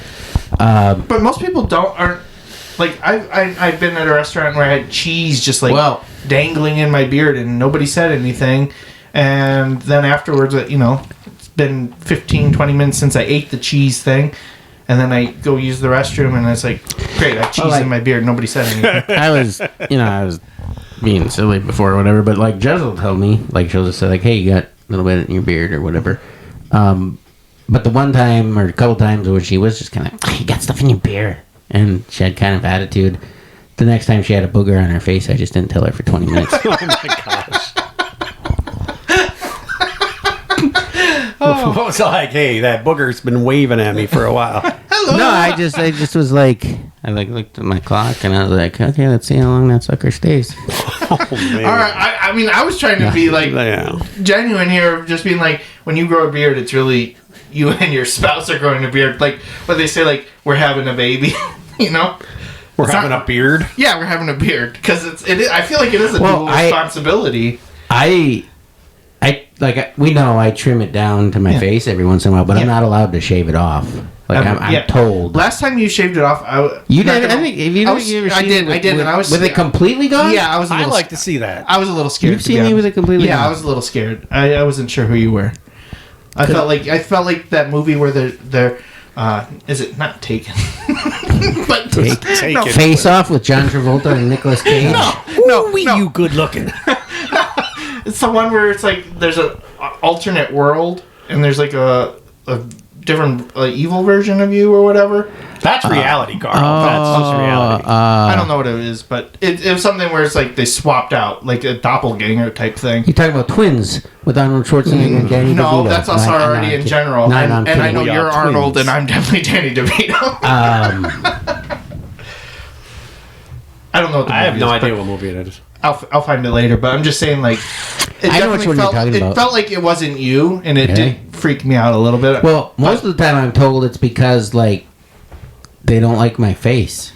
But most people aren't like I've been at a restaurant where I had cheese just like dangling in my beard and nobody said anything, and then afterwards, it's been 15-20 minutes since I ate the cheese thing. And then I go use the restroom, and it's like, great, I have cheese in my beard. Nobody said anything. I was being silly before or whatever, but like Jez will tell me, like she'll just say like, "Hey, you got a little bit in your beard or whatever." But the one time or a couple times where she was just kind of, "You got stuff in your beard," and she had kind of attitude. The next time she had a booger on her face, I just didn't tell her for 20 minutes. Oh my gosh. What was like, hey, that booger's been waving at me for a while. Hello. No, I just was like, I like looked at my clock and I was like, okay, let's see how long that sucker stays. Oh, man. All right, I mean, I was trying to be like genuine here, just being like, when you grow a beard, it's really you and your spouse are growing a beard. Like what they say, like we're having a baby, We're having a beard. Yeah, we're having a beard because I feel like it is a dual responsibility. We know I trim it down to my face every once in a while, but I'm not allowed to shave it off. Like I'm told. Last time you shaved it off, you did. I think if you I did. And I was with it completely gone. Yeah, I was. I'd like to see that. I was a little scared. You've seen me with it completely gone. Yeah, I was a little scared. I wasn't sure who you were. I felt like that movie where they're is it not Taken? But Taken. Face Off with John Travolta and Nicolas Cage. No, you good looking. It's the one where it's like there's a alternate world and there's like a different evil version of you or whatever. That's reality, Carl. That's reality. I don't know what it is, but it was something where it's like they swapped out, like a doppelganger type thing. You're talking about twins with Arnold Schwarzenegger and Danny DeVito. No, that's us already in general. No, and I know We you're are Arnold, twins. and I'm definitely Danny DeVito. I don't know what the I have movie no is, idea but what movie it is. I'll find it later, but I'm just saying, like, it I know which definitely one you're felt, talking it about. felt like it wasn't you, and it Okay. did freak me out a little bit. Well, most of the time I'm told it's because, like, they don't like my face.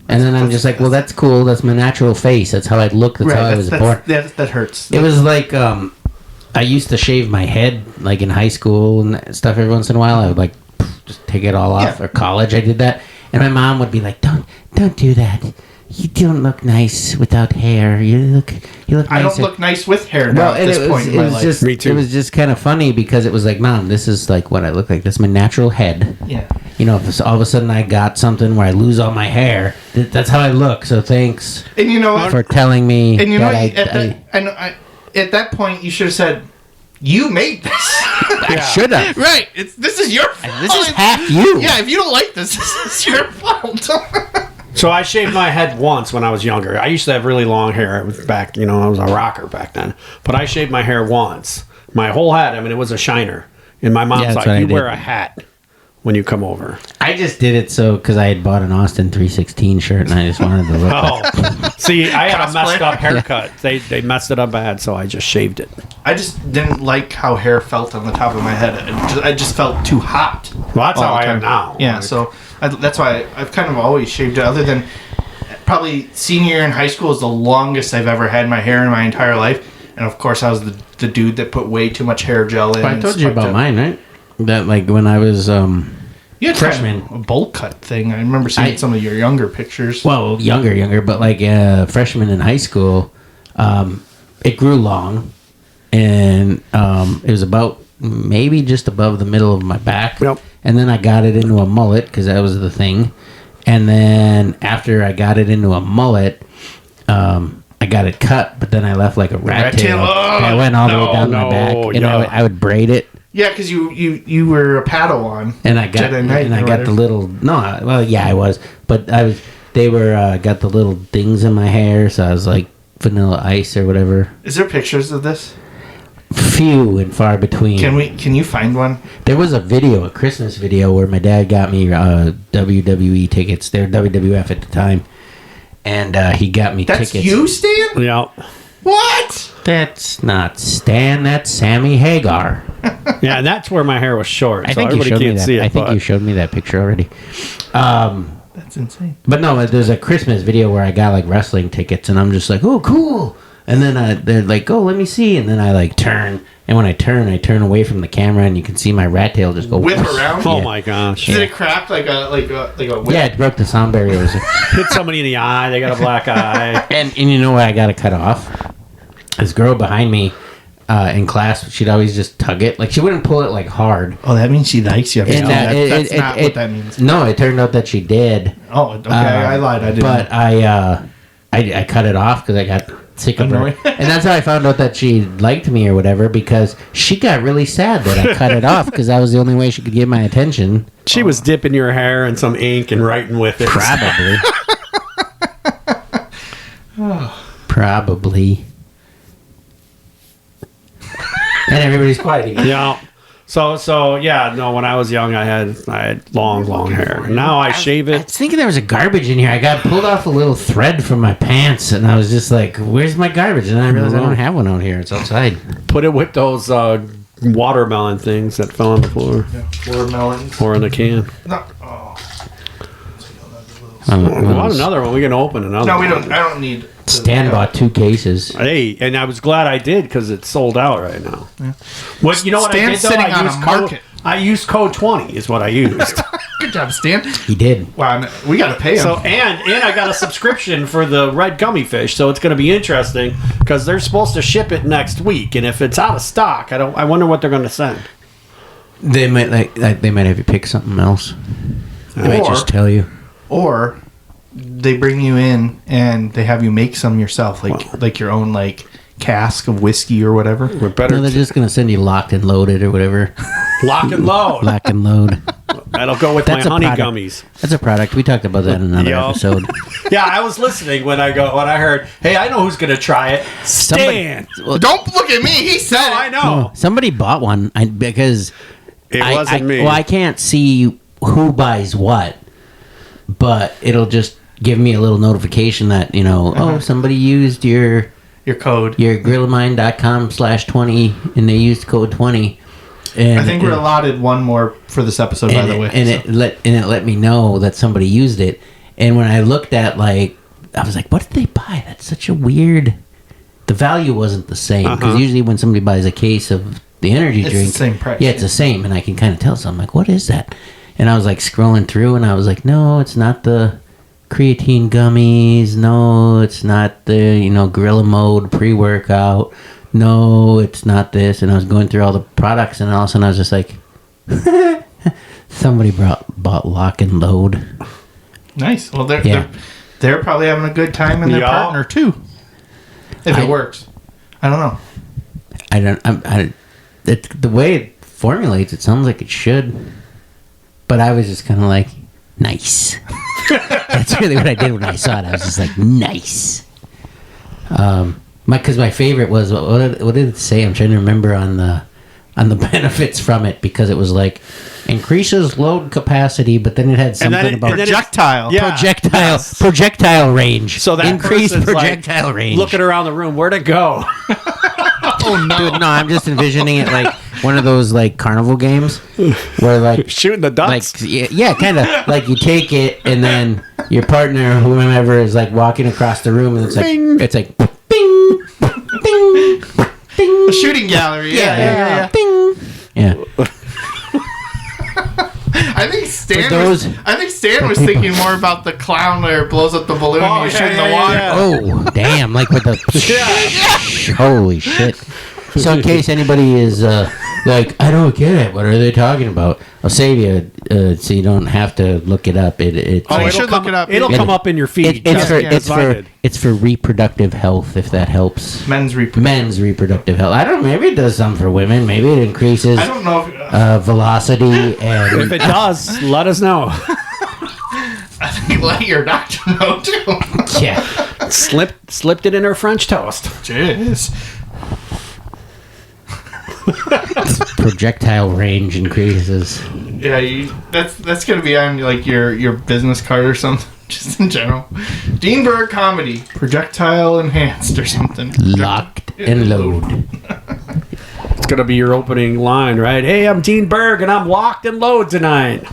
And then I'm just like, well, that's cool. That's my natural face. That's how I look. That's how I was born. That hurts. It was like, I used to shave my head, like, in high school and stuff every once in a while. I would, like, just take it all off. Yeah. Or college, I did that. And my mom would be like, don't do that. You don't look nice without hair. You look nicer. I don't look nice with hair now at and this point in my life. just, Me too. It was just kind of funny because it was like, Mom, this is like what I look like. That's my natural head. Yeah. You know, if all of a sudden I got something where I lose all my hair, that's how I look. So thanks And you know what? for telling me. And you know, that at that point, you should have said, "You made this." I should have. Right. This is your fault. This is half you. Yeah, if you don't like this, this is your fault. So I shaved my head once when I was younger. I used to have really long hair. It was back, I was a rocker back then. But I shaved my hair once. My whole head, it was a shiner. And my mom's Yeah, that's like, what I you did. wear a hat when you come over. I just did it so because I had bought an Austin 316 shirt and I just wanted to look. Oh, see, I had a messed Cosplay. up haircut. They messed it up bad, so I just shaved it. I just didn't like how hair felt on the top of my head. I just felt too hot. Well, that's all how the I am time. now. Yeah, Like, so that's why I've kind of always shaved it. Other than probably senior year in high school is the longest I've ever had my hair in my entire life. And of course, I was the dude that put way too much hair gel in. I and told you stuck about to- mine, right? That like when I was You had freshman. kind of a bowl cut thing. I remember seeing some of your younger pictures. well, younger, but like freshman in high school, it grew long, and it was about maybe just above the middle of my back. Yep. And then I got it into a mullet because that was the thing. And then after I got it into a mullet, I got it cut, but then I left like a rat tail. Oh, And I went all the way down my back, and yeah. I would braid it. Yeah, because you were a Padawan. And I got Jedi Knight and I or got the whatever. little well yeah I was, but I was they were got the little things in my hair, so I was like Vanilla Ice or whatever. Is there pictures of this? Few and far between. Can you find one? There was a Christmas video where my dad got me WWE tickets. They're WWF at the time, and he got me That's tickets. you, Stan? Yeah. What? That's not Stan. That's Sammy Hagar. Yeah, and that's where my hair was short, I so think you everybody showed me can't that. see it. I think but you showed me that picture already. That's insane. But no, there's a Christmas video where I got like wrestling tickets, and I'm just like, oh, cool. And then they're like, oh, let me see. And then I like turn, and when I turn away from the camera, and you can see my rat tail just go Whip whoosh. around? Oh Yeah. my gosh. Did it crack like a whip? Yeah, it broke the sound barrier. Hit somebody in the eye, they got a black eye. and you know what I got to cut off? This girl behind me in class, she'd always just tug it. Like, she wouldn't pull it like hard. Oh, that means she likes you. And, That's not what that means. No, it turned out that she did. Oh, okay. I lied. I didn't. But I cut it off because I got sick of her. Annoying. And that's how I found out that she liked me or whatever, because she got really sad that I cut it off because that was the only way she could get my attention. She was dipping your hair in some ink and writing with it. Probably. Probably. And everybody's quiet again. Yeah. So yeah, no, when I was young I had long hair. Now I shave I it. was thinking there was a garbage in here. I got pulled off a little thread from my pants, and I was just like, where's my garbage? And I realized I don't have one out here. It's outside. Put it with those watermelon things that fell on the floor Watermelons. or in the can. No. Oh. We want another one. We can open another No, one. we don't. I don't need. Stan bought 2 cases. Hey, and I was glad I did because it's sold out right now. Yeah. What you know what Stan's I did though? sitting on a market. I used code 20 is what I used. Good job, Stan. He did. Wow, we got to pay him. So and I got a subscription for the red gummy fish, so it's going to be interesting because they're supposed to ship it next week, and if it's out of stock, I wonder what they're going to send. They might they might have you pick something else. They might just tell you. Or they bring you in and they have you make some yourself, like your own like cask of whiskey or whatever. We're better. No, they're just gonna send you locked and loaded or whatever. Lock and load. Lock and load. That'll go with That's my a honey product. gummies. That's a product. We talked about that in another Yup. episode. Yeah, I was listening when I heard, hey, I know who's going to try it. Stan. Don't look at me. He said I it. know. Somebody bought one because It wasn't me. Well, I can't see who buys what, but it'll just give me a little notification that, somebody used your code. Your grillofmine.com/20 and they used code 20. And I think we're allotted one more for this episode, by the way. It let me know that somebody used it. And when I looked at, I was like, what did they buy? That's such a weird... The value wasn't the same. Because usually when somebody buys a case of the energy It's drink... the same price. Yeah, it's the same. And I can kind of tell. So I'm like, what is that? And I was scrolling through and I was like, no, it's not the creatine gummies. No, it's not the, Gorilla Mode pre-workout. No, it's not this. And I was going through all the products, and all of a sudden I was just like, somebody bought Lock and Load. Nice. Well, they're probably having a good time in their partner too. If it works, I don't know. The way it formulates, it sounds like it should. But I was just kind of like, nice. That's really what I did when I saw it. I was just like, nice. Because my favorite was what did it say? I'm trying to remember on the benefits from it, because it was increases load capacity, but then it had something about projectile. projectile range. So that increased person's projectile range. Looking around the room, where'd it go? Oh no! Dude, no, I'm just envisioning it like one of those carnival games where shooting the ducks. Yeah, kind of you take it and then your partner, whomever, is walking across the room and it's Bing. it's bing, bing, bing. A shooting gallery. Yeah. Bing. Yeah. I think Stan was people- thinking more about the clown where it blows up the balloon and you shoot in the water. Oh, damn! With the holy shit. So in case anybody is I don't get it. What are they talking about? I'll save you so you don't have to look it up. You should look it up. It'll come up in your feed. It's for reproductive health, if that helps. Men's reproductive health. I don't know. Maybe it does something for women. Maybe it increases. I don't know. Velocity and. If it does, let us know. I think let your doctor know too. Yeah. Slipped it in her French toast. Jeez. Projectile range increases. Yeah, that's gonna be on your business card or something. Just in general. Dean Berg comedy, projectile enhanced or something. Locked and load. It's gonna be your opening line, right? Hey, I'm Dean Berg and I'm locked and load tonight.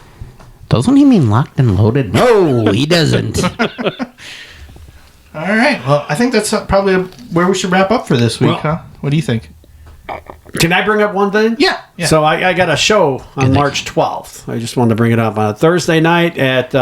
Doesn't he mean locked and loaded? No, he doesn't. All right. Well, I think that's probably where we should wrap up for this week, huh? What do you think? Can I bring up one thing? Yeah. So I got a show on March 12th. I just wanted to bring it up on a Thursday night at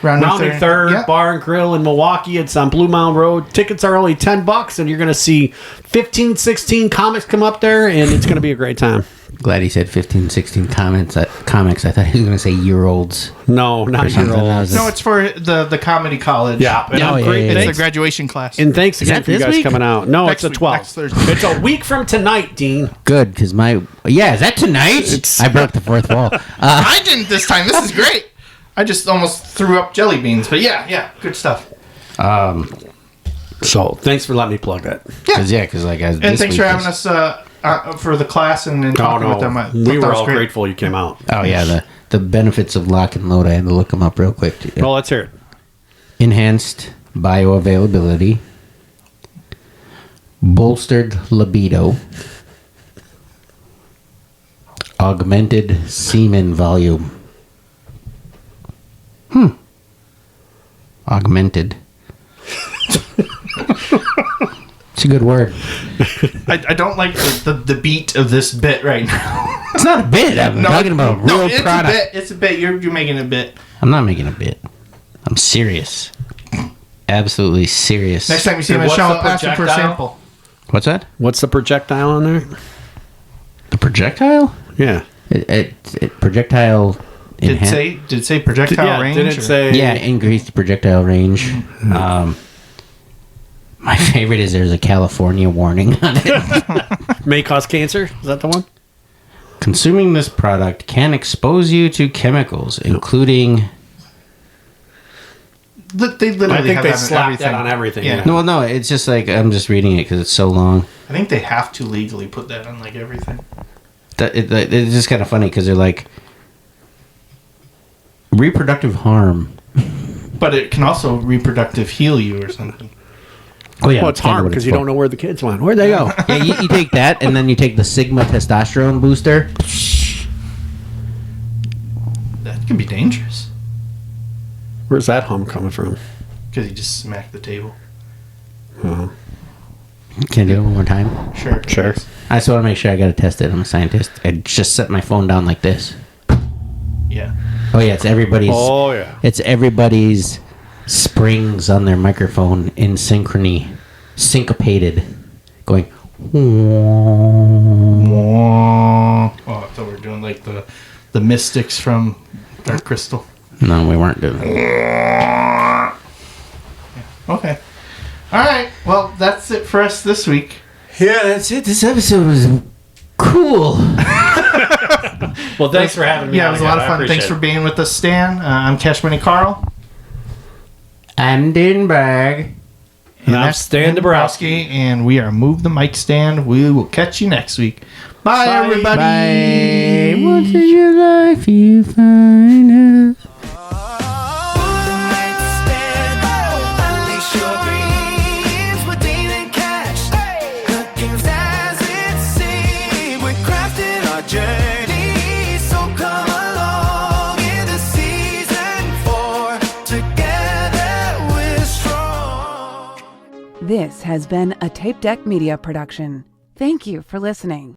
Rounding Third yeah. Bar and Grill in Milwaukee. It's on Blue Mountain Road. Tickets are only $10, and you're going to see 15, 16 comics come up there, and it's going to be a great time. Glad he said 15, 16 comics. I thought he was going to say year-olds. No, not year-olds. No, it's for the comedy college. Yeah. It's the graduation class. And thanks again for you guys week? coming out. No, Next it's the week, 12th. next Thursday. It's a week from tonight, Dean. Good, because is that tonight? I broke the fourth wall. I didn't this time. This is great. I just almost threw up jelly beans, but yeah, good stuff. So thanks for letting me plug that. Because And thanks for having us for the class and talking with them. We were all grateful you came out. Oh yeah, the benefits of lock and load. I had to look them up real quick. Well, let's hear it. Enhanced bioavailability, bolstered libido, augmented semen volume. Augmented. It's a good word. I don't like the beat of this bit right now. It's not a bit. I'm talking about a real product. It's a bit. You're making a bit. I'm not making a bit. I'm serious. Absolutely serious. Next time you see him, show up, ask him for a sample. What's that? What's the projectile on there? The projectile? Yeah. It projectile. Did it say projectile range? Did it say? Yeah, increased projectile range. My favorite is there's a California warning on it. May cause cancer? Is that the one? Consuming this product can expose you to chemicals, including... They literally I think have they that on slap everything. that on everything. Yeah. Yeah. No, it's just like, I'm just reading it because it's so long. I think they have to legally put that on like everything. It's just kind of funny because they're like, reproductive harm. But it can also reproductive heal you or something. Oh yeah, Well, it's kinda hard what because it's you for. don't know where the kids went. Where'd they go? Yeah, you take that, and then you take the Sigma testosterone booster. That can be dangerous. Where's that hum coming from? Because you just smack the table. Oh. Can I do it one more time? Sure. Sure. I just want to make sure I got to test it. I'm a scientist. I just set my phone down like this. Yeah. Oh yeah, it's everybody's. Oh, yeah. It's everybody's springs on their microphone in synchrony, syncopated, going. Oh, I thought we were doing like the mystics from Dark Crystal. No, we weren't doing it. Okay. All right. Well, that's it for us this week. Yeah, that's it. This episode was cool. Well, thanks for having me. Yeah, it was a lot of I fun. appreciate Thanks for it. being with us, Stan. I'm Cash Money Karl. I'm Berg. And I'm Stan Dabrowski. And we are Move the Mic Stand. We will catch you next week. Bye, everybody. Bye. Once in your life you find us. This has been a Tapedeck Media production. Thank you for listening.